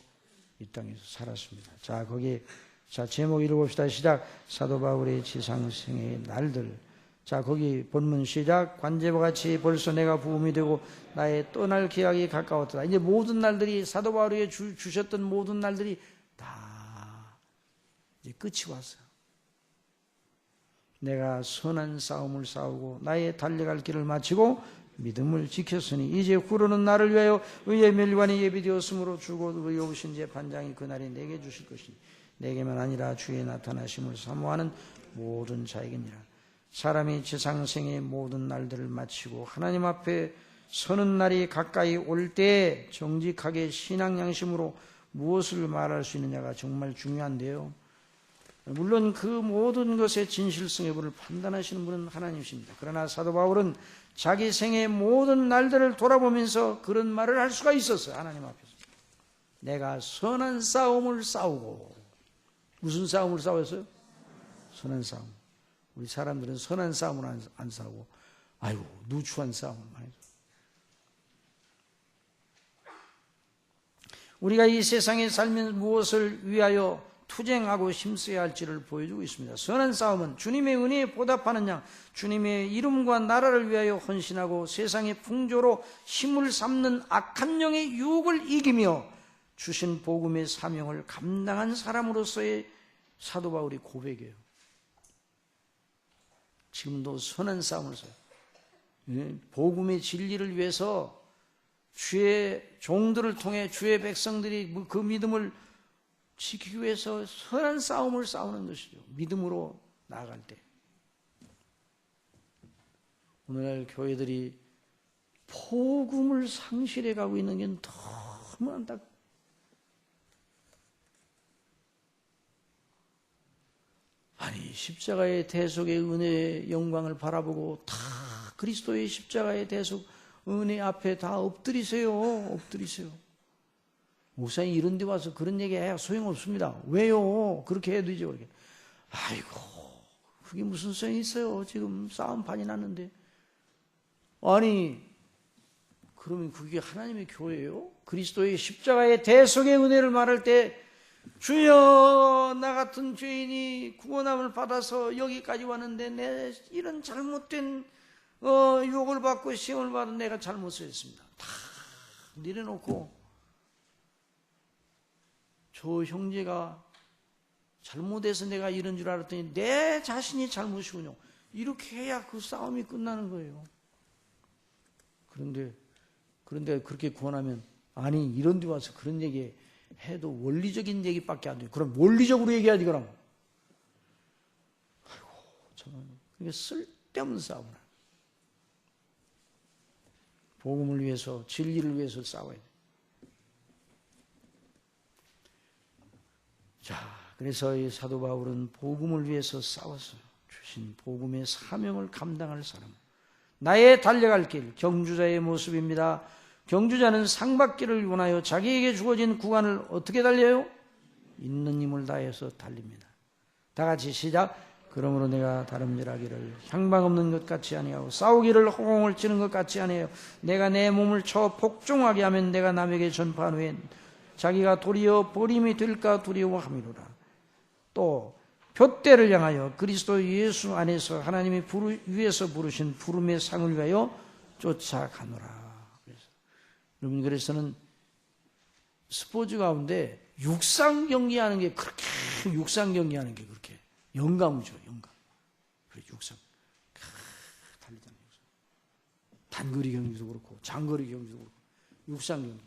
이 땅에서 살았습니다. 자, 거기에, 자, 제목 읽어봅시다. 시작. 사도 바울의 지상생의 날들. 자, 거기 본문 시작. 관제와 같이 벌써 내가 부음이 되고 나의 떠날 기약이 가까웠다. 이제 모든 날들이, 사도 바울에게 주셨던 모든 날들이 다 이제 끝이 왔어요. 내가 선한 싸움을 싸우고 나의 달려갈 길을 마치고 믿음을 지켰으니 이제 후로는 나를 위하여 의의 멸관이 예비되었으므로 주고 의로우신 재판장이 그날에 내게 주실 것이니 내게만 아니라 주의 나타나심을 사모하는 모든 자에게니라. 사람이 지상생의 모든 날들을 마치고 하나님 앞에 서는 날이 가까이 올 때 정직하게 신앙 양심으로 무엇을 말할 수 있느냐가 정말 중요한데요. 물론 그 모든 것의 진실성 여부를 판단하시는 분은 하나님이십니다. 그러나 사도 바울은 자기 생의 모든 날들을 돌아보면서 그런 말을 할 수가 있었어요. 하나님 앞에서. 내가 선한 싸움을 싸우고. 무슨 싸움을 싸웠어요? 선한 싸움. 우리 사람들은 선한 싸움을 안 싸우고 아이고 누추한 싸움을 많이 해요. 우리가 이 세상에 살면서 무엇을 위하여 투쟁하고 힘써야 할지를 보여주고 있습니다. 선한 싸움은 주님의 은혜에 보답하는 양, 주님의 이름과 나라를 위하여 헌신하고 세상의 풍조로 힘을 삼는 악한 영의 유혹을 이기며 주신 복음의 사명을 감당한 사람으로서의 사도 바울의 고백이에요. 지금도 선한 싸움을 써요. 복음의 진리를 위해서 주의 종들을 통해 주의 백성들이 그 믿음을 지키기 위해서 선한 싸움을 싸우는 것이죠. 믿음으로 나아갈 때. 오늘날 교회들이 복음을 상실해 가고 있는 게 너무 안타까워요. 아니 십자가의 대속의 은혜의 영광을 바라보고 다 그리스도의 십자가의 대속 은혜 앞에 다 엎드리세요. 엎드리세요. 목사님 이런 데 와서 그런 얘기 해야 소용없습니다. 왜요? 그렇게 해야 되죠. 아이고 그게 무슨 소용이 있어요. 지금 싸움판이 났는데. 아니 그러면 그게 하나님의 교회예요? 그리스도의 십자가의 대속의 은혜를 말할 때 주여 나 같은 죄인이 구원함을 받아서 여기까지 왔는데 내 이런 잘못된 유혹을 받고 시험을 받은 내가 잘못을 했습니다. 다 내려놓고 저 형제가 잘못해서 내가 이런 줄 알았더니 내 자신이 잘못이군요. 이렇게 해야 그 싸움이 끝나는 거예요. 그런데 그렇게 구원하면 아니 이런 데 와서 그런 얘기해. 해도 원리적인 얘기밖에 안 돼요. 그럼 원리적으로 얘기하지 그럼. 아이고, 저는 이게 쓸데없는 싸움을. 복음을 위해서, 진리를 위해서 싸워야 돼. 자, 그래서 이 사도 바울은 복음을 위해서 싸웠어요. 주신 복음의 사명을 감당할 사람. 나의 달려갈 길, 경주자의 모습입니다. 경주자는 상받기를 원하여 자기에게 주어진 구간을 어떻게 달려요? 있는 힘을 다해서 달립니다. 다 같이 시작. 그러므로 내가 다름질하기를 향방 없는 것 같이 아니하고 싸우기를 허공을 찌는 것 같이 아니하여 내가 내 몸을 쳐 복종하게 하면 내가 남에게 전파한 후에 자기가 도리어 버림이 될까 두려워함이로라. 또 둯대를 향하여 그리스도 예수 안에서 하나님이 위에서 부르신 부름의 상을 위하여 쫓아가노라. 여러분, 그래서는 스포츠 가운데 육상 경기하는 게 그렇게 영감이죠, 영감. 그래, 육상. 달리잖아요, 육상. 단거리 경기도 그렇고, 장거리 경기도 그렇고, 육상 경기.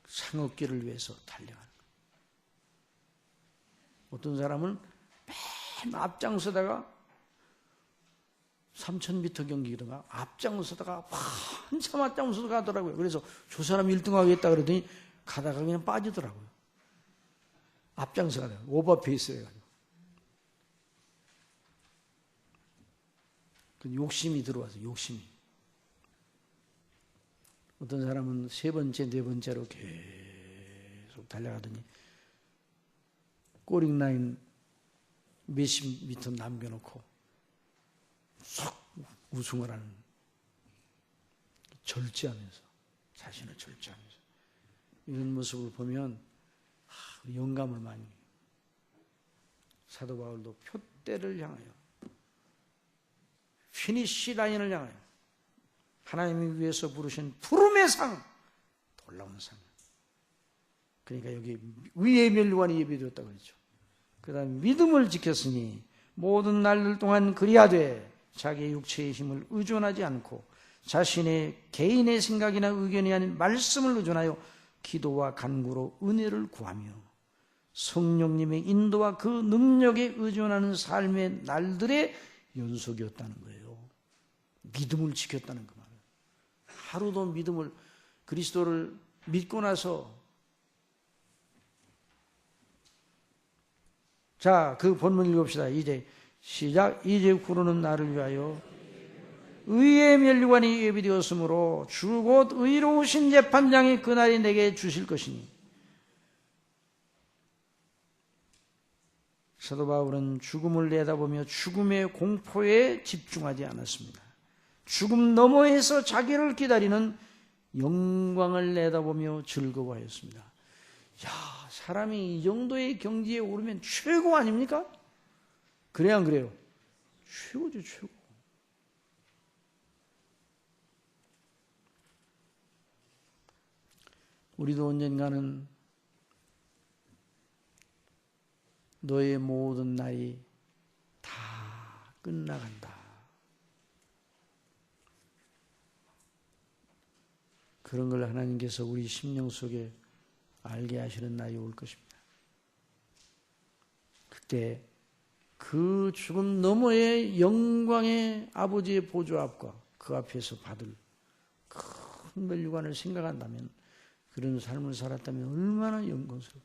상업기를 위해서 달려가는 거예요. 어떤 사람은 맨 앞장서다가 3000m 경기라가 앞장서다가 한참 앞장서서 가더라고요. 그래서 저 사람 1등 하겠다 그러더니 가다가 그냥 빠지더라고요. 앞장서 가다가 오버페이스 해가지고. 그 욕심이 들어와서 욕심이. 어떤 사람은 세 번째, 네 번째로 계속 달려가더니 꼬링 라인 몇십 미터 남겨놓고 쏙 우승을 하는, 절제하면서, 자신을 절제하면서 이런 모습을 보면 영감을 많이. 사도 바울도 푯대를 향하여, 피니시 라인을 향하여 하나님이 위해서 부르신 부름의 상, 놀라운 상. 그러니까 여기 위의 멸류관이 예비되었다고 그랬죠. 그 다음에 믿음을 지켰으니 모든 날들 동안 그리하되 자기의 육체의 힘을 의존하지 않고 자신의 개인의 생각이나 의견이 아닌 말씀을 의존하여 기도와 간구로 은혜를 구하며 성령님의 인도와 그 능력에 의존하는 삶의 날들의 연속이었다는 거예요. 믿음을 지켰다는 그 말은. 하루도 믿음을, 그리스도를 믿고 나서, 자, 그 본문 읽읍시다. 이제 시작. 이제 후로는 나를 위하여 의의 멸류관이 예비되었으므로 주 곧 의로우신 재판장이 그날이 내게 주실 것이니. 사도 바울은 죽음을 내다보며 죽음의 공포에 집중하지 않았습니다. 죽음 너머에서 자기를 기다리는 영광을 내다보며 즐거워하였습니다. 야, 사람이 이 정도의 경지에 오르면 최고 아닙니까? 그래야 안 그래요? 최고죠, 최고. 우리도 언젠가는 너의 모든 날이 다 끝나간다. 그런 걸 하나님께서 우리 심령 속에 알게 하시는 날이 올 것입니다. 그때 그 죽음 너머의 영광의 아버지의 보좌 앞과 그 앞에서 받을 큰 멸류관을 생각한다면, 그런 삶을 살았다면 얼마나 영광스러워.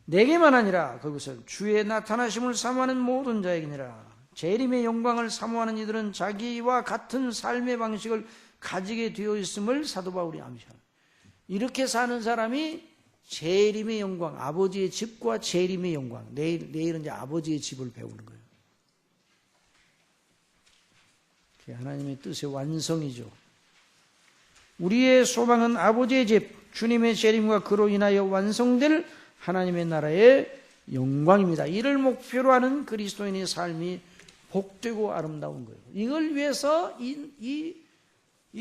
내게만 아니라 거기서 주의 나타나심을 사모하는 모든 자에게니라. 재림의 영광을 사모하는 이들은 자기와 같은 삶의 방식을 가지게 되어 있음을 사도 바울이 암시하는. 이렇게 사는 사람이 재림의 영광, 아버지의 집과 재림의 영광. 내일은 이제 아버지의 집을 배우는 거예요. 그게 하나님의 뜻의 완성이죠. 우리의 소망은 아버지의 집, 주님의 재림과 그로 인하여 완성될 하나님의 나라의 영광입니다. 이를 목표로 하는 그리스도인의 삶이 복되고 아름다운 거예요. 이걸 위해서 이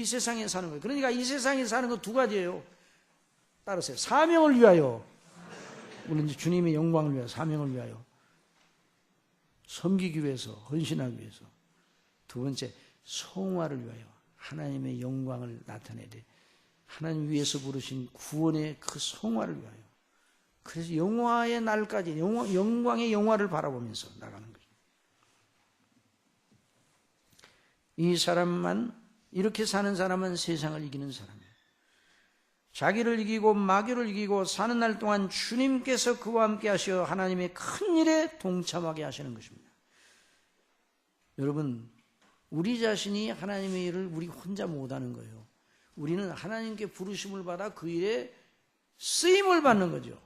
세상에 사는 거예요. 그러니까 이 세상에 사는 거 두 가지예요. 따르세요. 사명을 위하여. 물론 이제 주님의 영광을 위하여, 사명을 위하여. 섬기기 위해서, 헌신하기 위해서. 두 번째, 성화를 위하여 하나님의 영광을 나타내야 돼. 하나님 위에서 부르신 구원의 그 성화를 위하여. 그래서 영화의 날까지 영광의 영화를 바라보면서 나가는 거죠. 이 사람만, 이렇게 사는 사람은 세상을 이기는 사람이에요. 자기를 이기고 마귀를 이기고 사는 날 동안 주님께서 그와 함께 하시어 하나님의 큰 일에 동참하게 하시는 것입니다. 여러분, 우리 자신이 하나님의 일을 우리 혼자 못하는 거예요. 우리는 하나님께 부르심을 받아 그 일에 쓰임을 받는 거죠.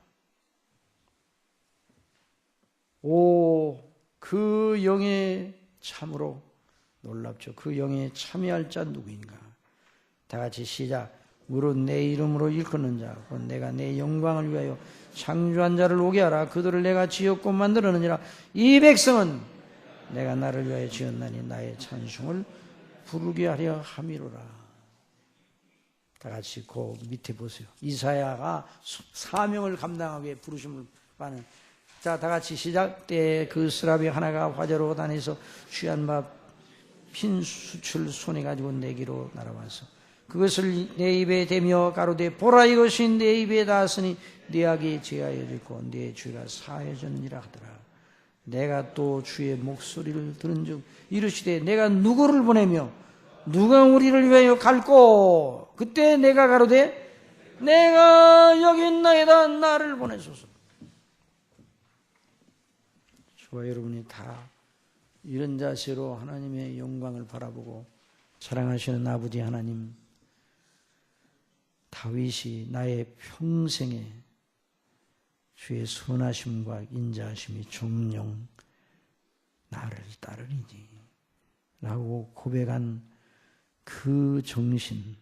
오, 그 영에 참으로 놀랍죠. 그 영에 참여할 자 누구인가? 다 같이 시작. 무릇 내 이름으로 일컫는 자, 곧 내가 내 영광을 위하여 창조한 자를 오게 하라. 그들을 내가 지었고 만들었느니라. 이 백성은 내가 나를 위하여 지었나니 나의 찬송을 부르게 하려 함이로라. 다 같이 그 밑에 보세요. 이사야가 사명을 감당하기 위해 부르심을 받는. 자, 다 같이 시작. 때에 그 스라비 하나가 화재로 다니서 취한 바 핀 수출 손에 가지고 내기로 날아와서 그것을 내 입에 대며 가로되 보라, 이것이 내 입에 닿았으니 네 악이 제하여졌고 네 죄가 사해졌느니라 하더라. 내가 또 주의 목소리를 들은즉 이르시되 내가 누구를 보내며 누가 우리를 위하여 갈꼬? 그때 내가 가로되 내가 여기 있나이다, 나를 보내소서. 저와 여러분이 다 이런 자세로 하나님의 영광을 바라보고 사랑하시는 아버지 하나님, 다윗이 나의 평생에 주의 선하심과 인자하심이 정녕 나를 따르리니 라고 고백한 그 정신,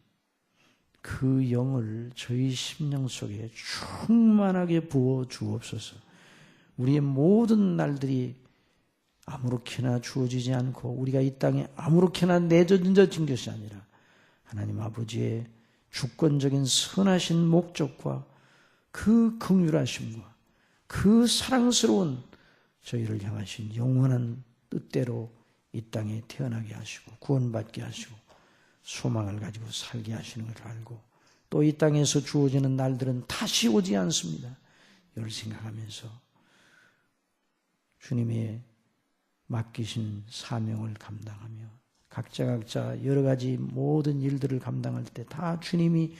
그 영을 저희 심령 속에 충만하게 부어 주옵소서. 우리의 모든 날들이 아무렇게나 주어지지 않고 우리가 이 땅에 아무렇게나 내던져진 것이 아니라 하나님 아버지의 주권적인 선하신 목적과 그 긍휼하심과 그 사랑스러운 저희를 향하신 영원한 뜻대로 이 땅에 태어나게 하시고 구원받게 하시고 소망을 가지고 살게 하시는 것을 알고 또 이 땅에서 주어지는 날들은 다시 오지 않습니다. 이걸 생각하면서 주님의 맡기신 사명을 감당하며 각자 여러 가지 모든 일들을 감당할 때 다 주님이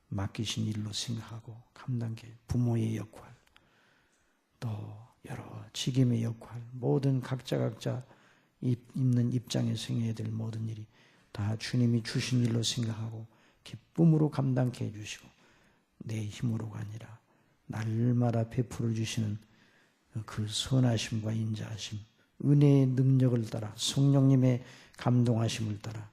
맡기신 일로 생각하고 감당해. 부모의 역할, 또 여러 직임의 역할, 모든 각자 있는 입장에서 해야 될 모든 일이 다 주님이 주신 일로 생각하고 기쁨으로 감당케 해주시고 내 힘으로가 아니라 날마다 베풀어 주시는 그 선하심과 인자하심, 은혜의 능력을 따라 성령님의 감동하심을 따라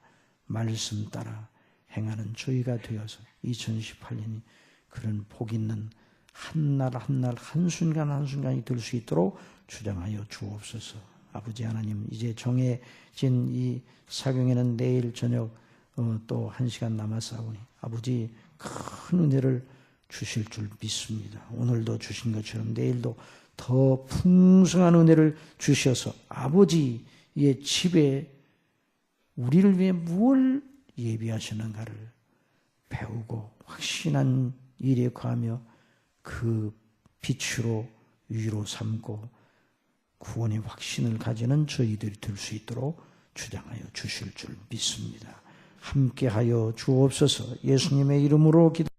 말씀 따라 행하는 저희가 되어서 2018년이 그런 복 있는 한날 한날 한순간 한순간이 될 수 있도록 주장하여 주옵소서. 아버지 하나님, 이제 정해진 이 사경에는 내일 저녁 또 1시간 남았사오니 아버지 큰 은혜를 주실 줄 믿습니다. 오늘도 주신 것처럼 내일도 더 풍성한 은혜를 주셔서 아버지의 집에 우리를 위해 무엇을 예비하시는가를 배우고 확신한 일에 거하며 그 빛으로 위로 삼고 구원의 확신을 가지는 저희들이 될 수 있도록 주장하여 주실 줄 믿습니다. 함께하여 주옵소서. 예수님의 이름으로 기도